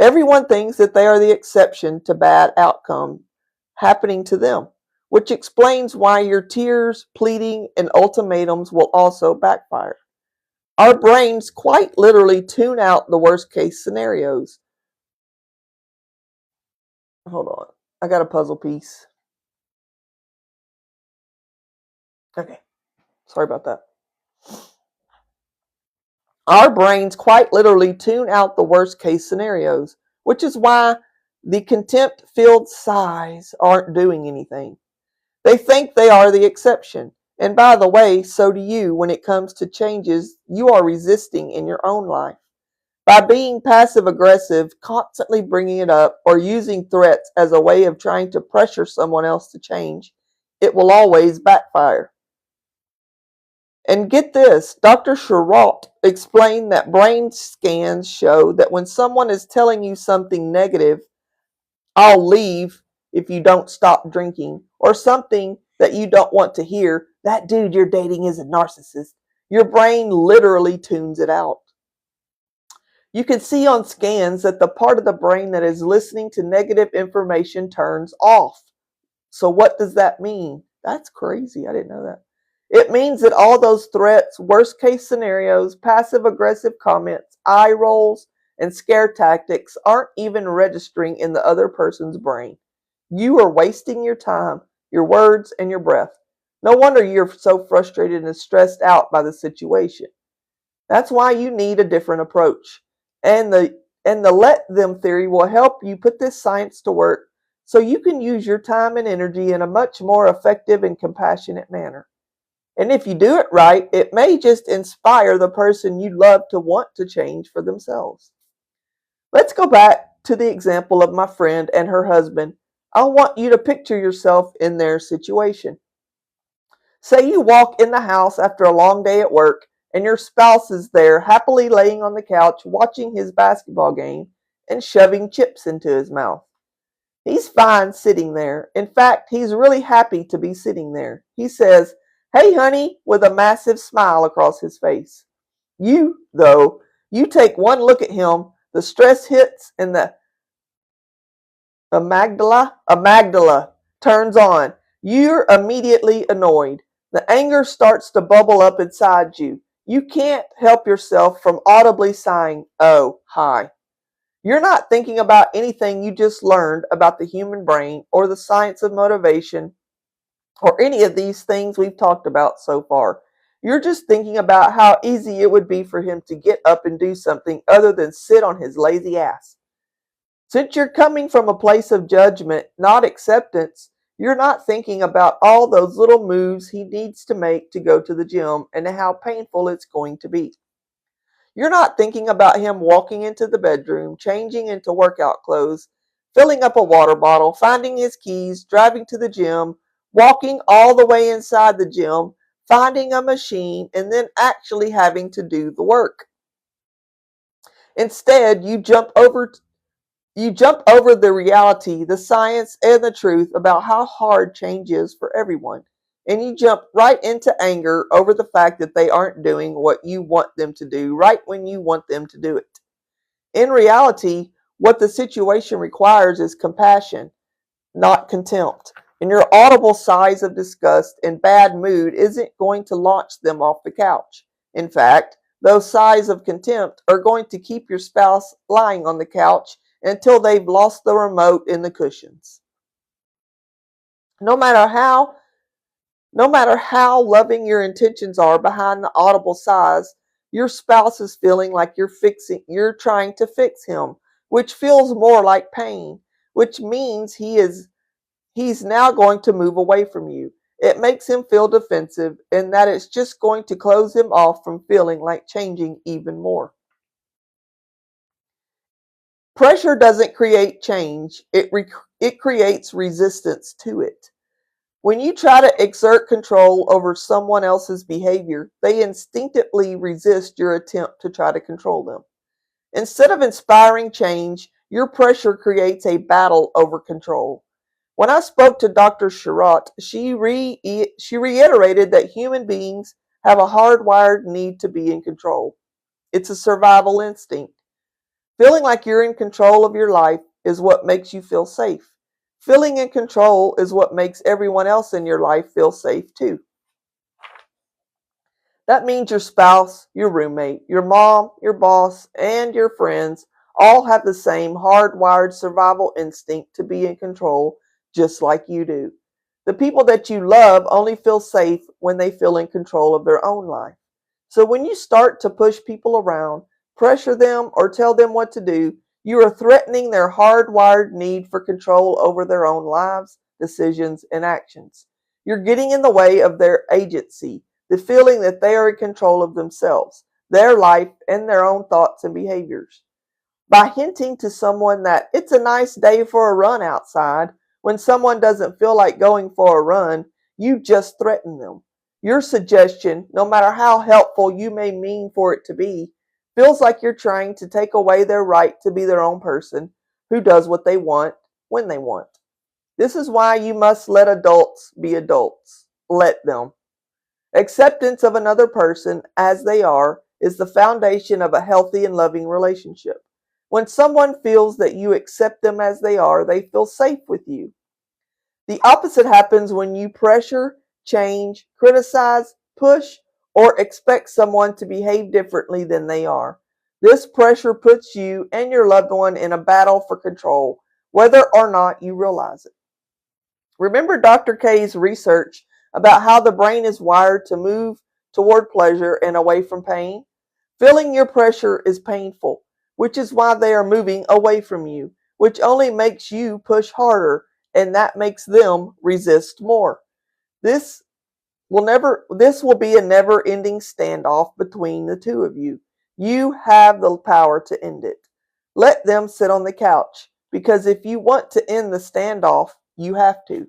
B: Everyone thinks that they are the exception to bad outcome happening to them, which explains why your tears, pleading, and ultimatums will also backfire. Our brains quite literally tune out the worst case scenarios. Hold on. I got a puzzle piece. Okay. Sorry about that. Our brains quite literally tune out the worst case scenarios, which is why the contempt-filled sighs aren't doing anything. They think they are the exception. And by the way, so do you when it comes to changes you are resisting in your own life. By being passive-aggressive, constantly bringing it up, or using threats as a way of trying to pressure someone else to change, it will always backfire. And get this, Dr. Sharot explained that brain scans show that when someone is telling you something negative, I'll leave if you don't stop drinking, or something that you don't want to hear, that dude you're dating is a narcissist, your brain literally tunes it out. You can see on scans that the part of the brain that is listening to negative information turns off. So what does that mean? That's crazy. I didn't know that. It means that all those threats, worst case scenarios, passive aggressive comments, eye rolls, and scare tactics aren't even registering in the other person's brain. You are wasting your time, your words, and your breath. No wonder you're so frustrated and stressed out by the situation. That's why you need a different approach. And the let them theory will help you put this science to work so you can use your time and energy in a much more effective and compassionate manner. And if you do it right, it may just inspire the person you love to want to change for themselves. Let's go back to the example of my friend and her husband, I want you to picture yourself in their situation. Say you walk in the house after a long day at work and your spouse is there happily laying on the couch watching his basketball game and shoving chips into his mouth. He's fine sitting there. In fact, he's really happy to be sitting there. He says, "Hey, honey," with a massive smile across his face. You, though, you take one look at him, the stress hits, and the amygdala turns on. You're immediately annoyed. The anger starts to bubble up inside you. You can't help yourself from audibly sighing, "Oh, hi." You're not thinking about anything you just learned about the human brain or the science of motivation or any of these things we've talked about so far. You're just thinking about how easy it would be for him to get up and do something other than sit on his lazy ass. Since you're coming from a place of judgment, not acceptance, you're not thinking about all those little moves he needs to make to go to the gym and how painful it's going to be. You're not thinking about him walking into the bedroom, changing into workout clothes, filling up a water bottle, finding his keys, driving to the gym, walking all the way inside the gym, finding a machine, and then actually having to do the work. Instead, you jump over the reality, the science, and the truth about how hard change is for everyone. And you jump right into anger over the fact that they aren't doing what you want them to do right when you want them to do it. In reality, what the situation requires is compassion, not contempt. And your audible sighs of disgust and bad mood isn't going to launch them off the couch. In fact, those sighs of contempt are going to keep your spouse lying on the couch until they've lost the remote in the cushions. No matter how no matter how loving your intentions are behind the audible sighs, your spouse is feeling like you're trying to fix him, which feels more like pain, which means he's now going to move away from you. It makes him feel defensive and that it's just going to close him off from feeling like changing even more. Pressure doesn't create change, it creates resistance to it. When you try to exert control over someone else's behavior, they instinctively resist your attempt to try to control them. Instead of inspiring change, your pressure creates a battle over control. When I spoke to Dr. Sherratt, she reiterated that human beings have a hardwired need to be in control. It's a survival instinct. Feeling like you're in control of your life is what makes you feel safe. Feeling in control is what makes everyone else in your life feel safe too. That means your spouse, your roommate, your mom, your boss, and your friends all have the same hardwired survival instinct to be in control, just like you do. The people that you love only feel safe when they feel in control of their own life. So when you start to push people around, pressure them, or tell them what to do, you are threatening their hardwired need for control over their own lives, decisions, and actions. You're getting in the way of their agency, the feeling that they are in control of themselves, their life, and their own thoughts and behaviors. By hinting to someone that it's a nice day for a run outside, when someone doesn't feel like going for a run, you just threaten them. Your suggestion, no matter how helpful you may mean for it to be, feels like you're trying to take away their right to be their own person who does what they want when they want. This is why you must let adults be adults. Let them. Acceptance of another person as they are is the foundation of a healthy and loving relationship. When someone feels that you accept them as they are, they feel safe with you. The opposite happens when you pressure, change, criticize, push, or expect someone to behave differently than they are. This pressure puts you and your loved one in a battle for control, whether or not you realize it. Remember Dr. K's research about how the brain is wired to move toward pleasure and away from pain? Feeling your pressure is painful, which is why they are moving away from you, which only makes you push harder, and that makes them resist more. This this will be a never-ending standoff between the two of you. You have the power to end it. Let them sit on the couch, because if you want to end the standoff, you have to.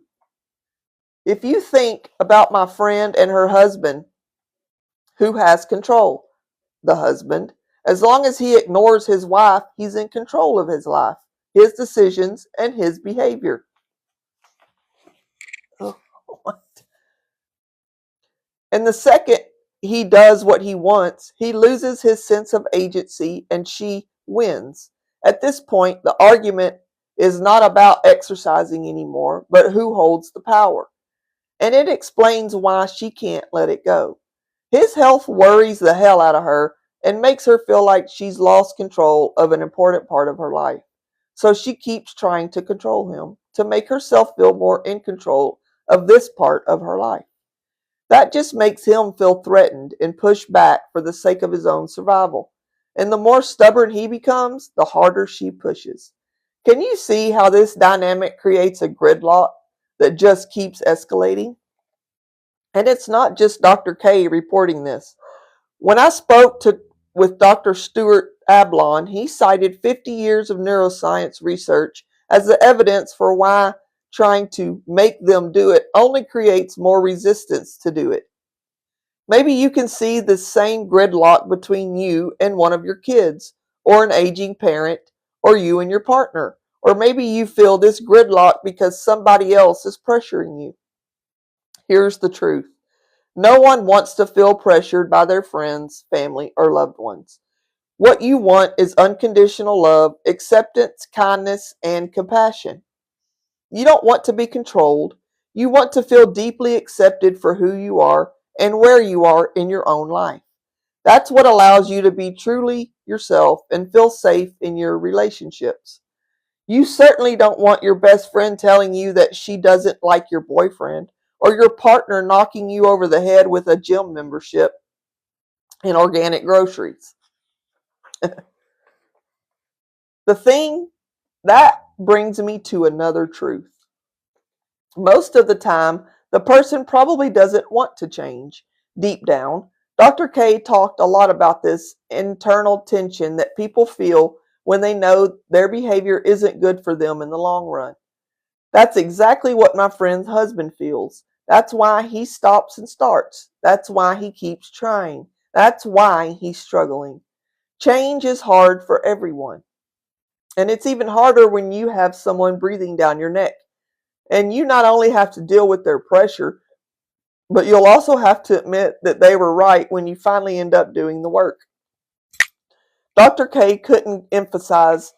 B: If you think about my friend and her husband, who has control? The husband. As long as he ignores his wife, he's in control of his life, his decisions, and his behavior. Oh, what? And the second he does what he wants, he loses his sense of agency and she wins. At this point, the argument is not about exercising anymore, but who holds the power. And it explains why she can't let it go. His health worries the hell out of her and makes her feel like she's lost control of an important part of her life. So she keeps trying to control him to make herself feel more in control of this part of her life. That just makes him feel threatened and push back for the sake of his own survival. And the more stubborn he becomes, the harder she pushes. Can you see how this dynamic creates a gridlock that just keeps escalating? And it's not just Dr. K reporting this. When I spoke with Dr. Stuart Ablon, he cited 50 years of neuroscience research as the evidence for why trying to make them do it only creates more resistance to do it. Maybe you can see the same gridlock between you and one of your kids, or an aging parent, or you and your partner. Or maybe you feel this gridlock because somebody else is pressuring you. Here's the truth. No one wants to feel pressured by their friends, family, or loved ones. What you want is unconditional love, acceptance, kindness, and compassion. You don't want to be controlled. You want to feel deeply accepted for who you are and where you are in your own life. That's what allows you to be truly yourself and feel safe in your relationships. You certainly don't want your best friend telling you that she doesn't like your boyfriend, or your partner knocking you over the head with a gym membership and organic groceries. The thing that brings me to another truth. Most of the time, the person probably doesn't want to change. Deep down, Dr. K talked a lot about this internal tension that people feel when they know their behavior isn't good for them in the long run. That's exactly what my friend's husband feels. That's why he stops and starts. That's why he keeps trying. That's why he's struggling. Change is hard for everyone. And it's even harder when you have someone breathing down your neck. And you not only have to deal with their pressure, but you'll also have to admit that they were right when you finally end up doing the work. Dr. K couldn't emphasize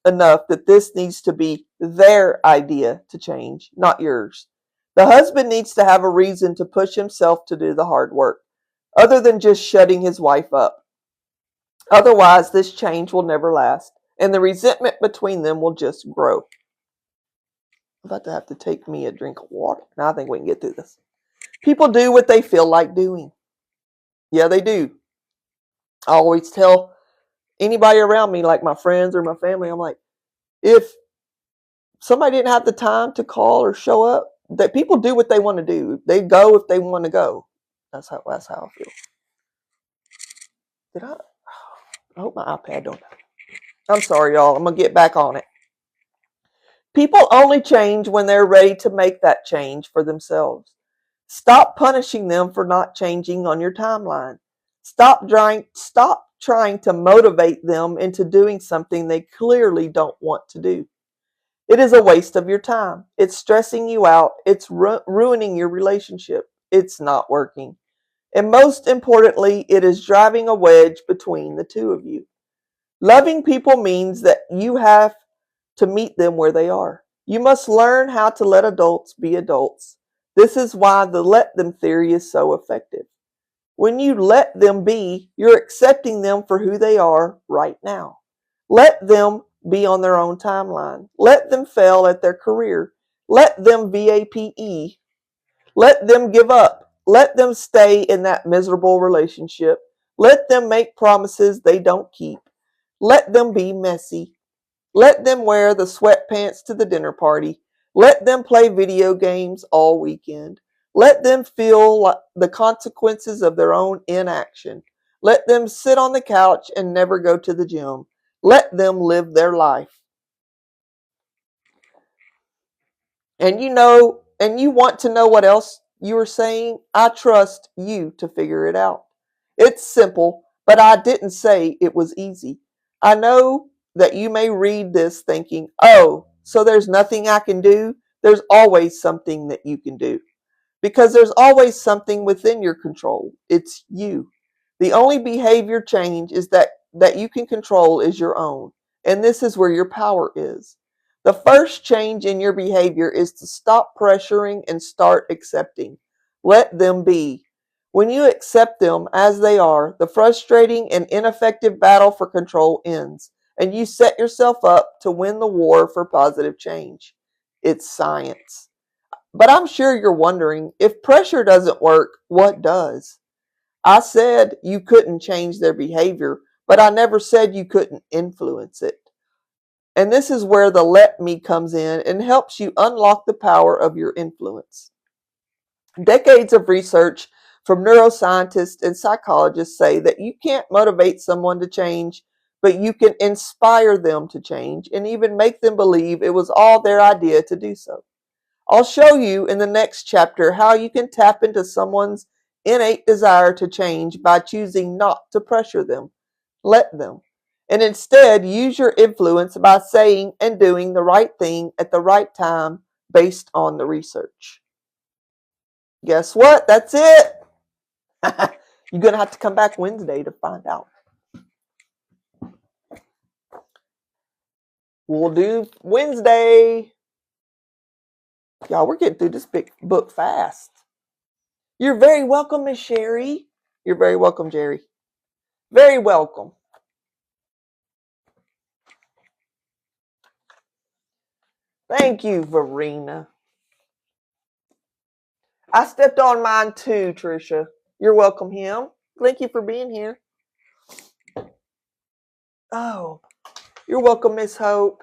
B: enough that this needs to be their idea to change, not yours. The husband needs to have a reason to push himself to do the hard work, other than just shutting his wife up. Otherwise, this change will never last, and the resentment between them will just grow. I'm about to have to take me a drink of water. Now I think we can get through this. People do what they feel like doing. Yeah, they do. I always tell anybody around me, like my friends or my family, I'm like, if somebody didn't have the time to call or show up, that people do what they want to do. They go if they want to go. That's how I feel. I hope my iPad don't. I'm sorry, y'all. I'm gonna get back on it. People only change when they're ready to make that change for themselves. Stop punishing them for not changing on your timeline. Stop trying to motivate them into doing something they clearly don't want to do. It is a waste of your time. It's stressing you out. It's ruining your relationship. It's not working. And most importantly, it is driving a wedge between the two of you. Loving people means that you have to meet them where they are. You must learn how to let adults be adults. This is why the let them theory is so effective. When you let them be, you're accepting them for who they are right now. Let them be on their own timeline. Let them fail at their career. Let them VAPE. Let them give up. Let them stay in that miserable relationship. Let them make promises they don't keep. Let them be messy. Let them wear the sweatpants to the dinner party. Let them play video games all weekend. Let them feel the consequences of their own inaction. Let them sit on the couch and never go to the gym. Let them live their life. And you want to know what else you were saying? I trust you to figure it out. It's simple, but I didn't say it was easy. I know that you may read this thinking, oh, so there's nothing I can do. There's always something that you can do. Because there's always something within your control. It's you. The only behavior change is that you can control is your own. And this is where your power is. The first change in your behavior is to stop pressuring and start accepting. Let them be. When you accept them as they are, the frustrating and ineffective battle for control ends, and you set yourself up to win the war for positive change. It's science. But I'm sure you're wondering, if pressure doesn't work, what does? I said you couldn't change their behavior, but I never said you couldn't influence it. And this is where the let me comes in and helps you unlock the power of your influence. Decades of research from neuroscientists and psychologists say that you can't motivate someone to change, but you can inspire them to change and even make them believe it was all their idea to do so. I'll show you in the next chapter how you can tap into someone's innate desire to change by choosing not to pressure them. Let them. And instead, use your influence by saying and doing the right thing at the right time based on the research. Guess what? That's it. You're going to have to come back Wednesday to find out. We'll do Wednesday. Y'all, we're getting through this big book fast. You're very welcome, Miss Sherry. You're very welcome, Jerry. Very welcome. Thank you, Verena. I stepped on mine too, Tricia. You're welcome, him. Thank you for being here. Oh, you're welcome, Miss Hope.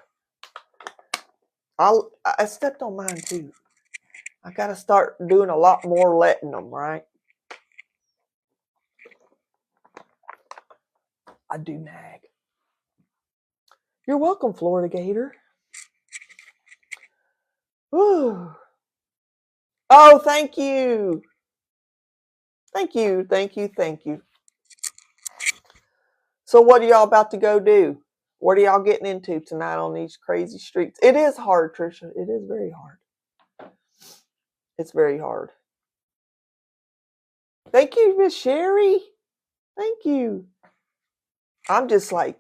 B: I stepped on mine too. I got to start doing a lot more letting them, right? I do nag. You're welcome, Florida Gator. Whew. Oh, thank you. Thank you, thank you, thank you. So what are y'all about to go do? What are y'all getting into tonight on these crazy streets? It is hard, Tricia. It is very hard. It's very hard. Thank you, Miss Sherry. Thank you. I'm just like,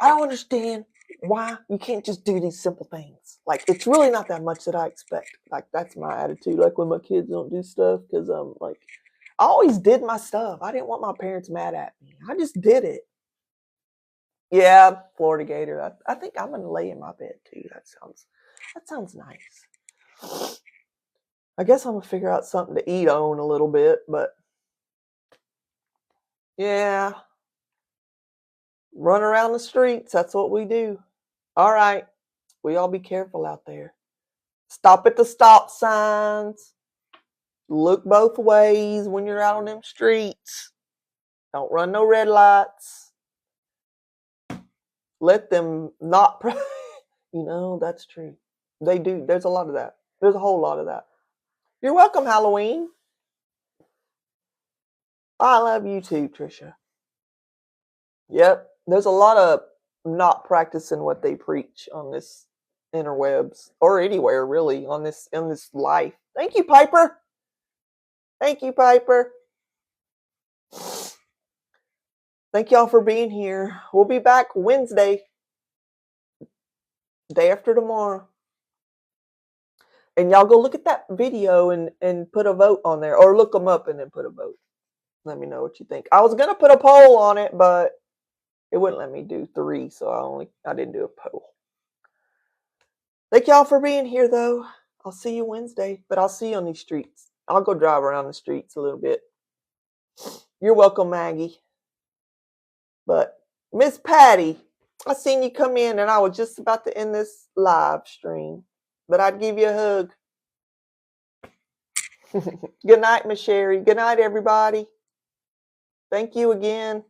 B: I don't understand why you can't just do these simple things. Like, it's really not that much that I expect. Like, that's my attitude. Like, when my kids don't do stuff, because I'm like, I always did my stuff. I didn't want my parents mad at me. I just did it. Yeah, Florida Gator. I think I'm gonna lay in my bed too. That sounds nice. I guess I'm gonna figure out something to eat on a little bit, but yeah. Run around the streets, that's what we do. All right. We all be careful out there. Stop at the stop signs. Look both ways when you're out on them streets. Don't run no red lights. Let them not that's true. They do. There's a lot of that. There's a whole lot of that. You're welcome, Halloween. I love you too, Tricia. Yep. There's a lot of not practicing what they preach on this interwebs or anywhere really on this life. Thank you, Piper. Thank you, Piper. Thank y'all for being here. We'll be back Wednesday, day after tomorrow. And y'all go look at that video and put a vote on there, or look them up and then put a vote. Let me know what you think. I was gonna put a poll on it, but it wouldn't let me do 3, so I didn't do a poll. Thank y'all for being here, though. I'll see you Wednesday, but I'll see you on these streets. I'll go drive around the streets a little bit. You're welcome, Maggie. But Miss Patty, I seen you come in, and I was just about to end this live stream, but I'd give you a hug. Good night, Miss Sherry. Good night, everybody. Thank you again.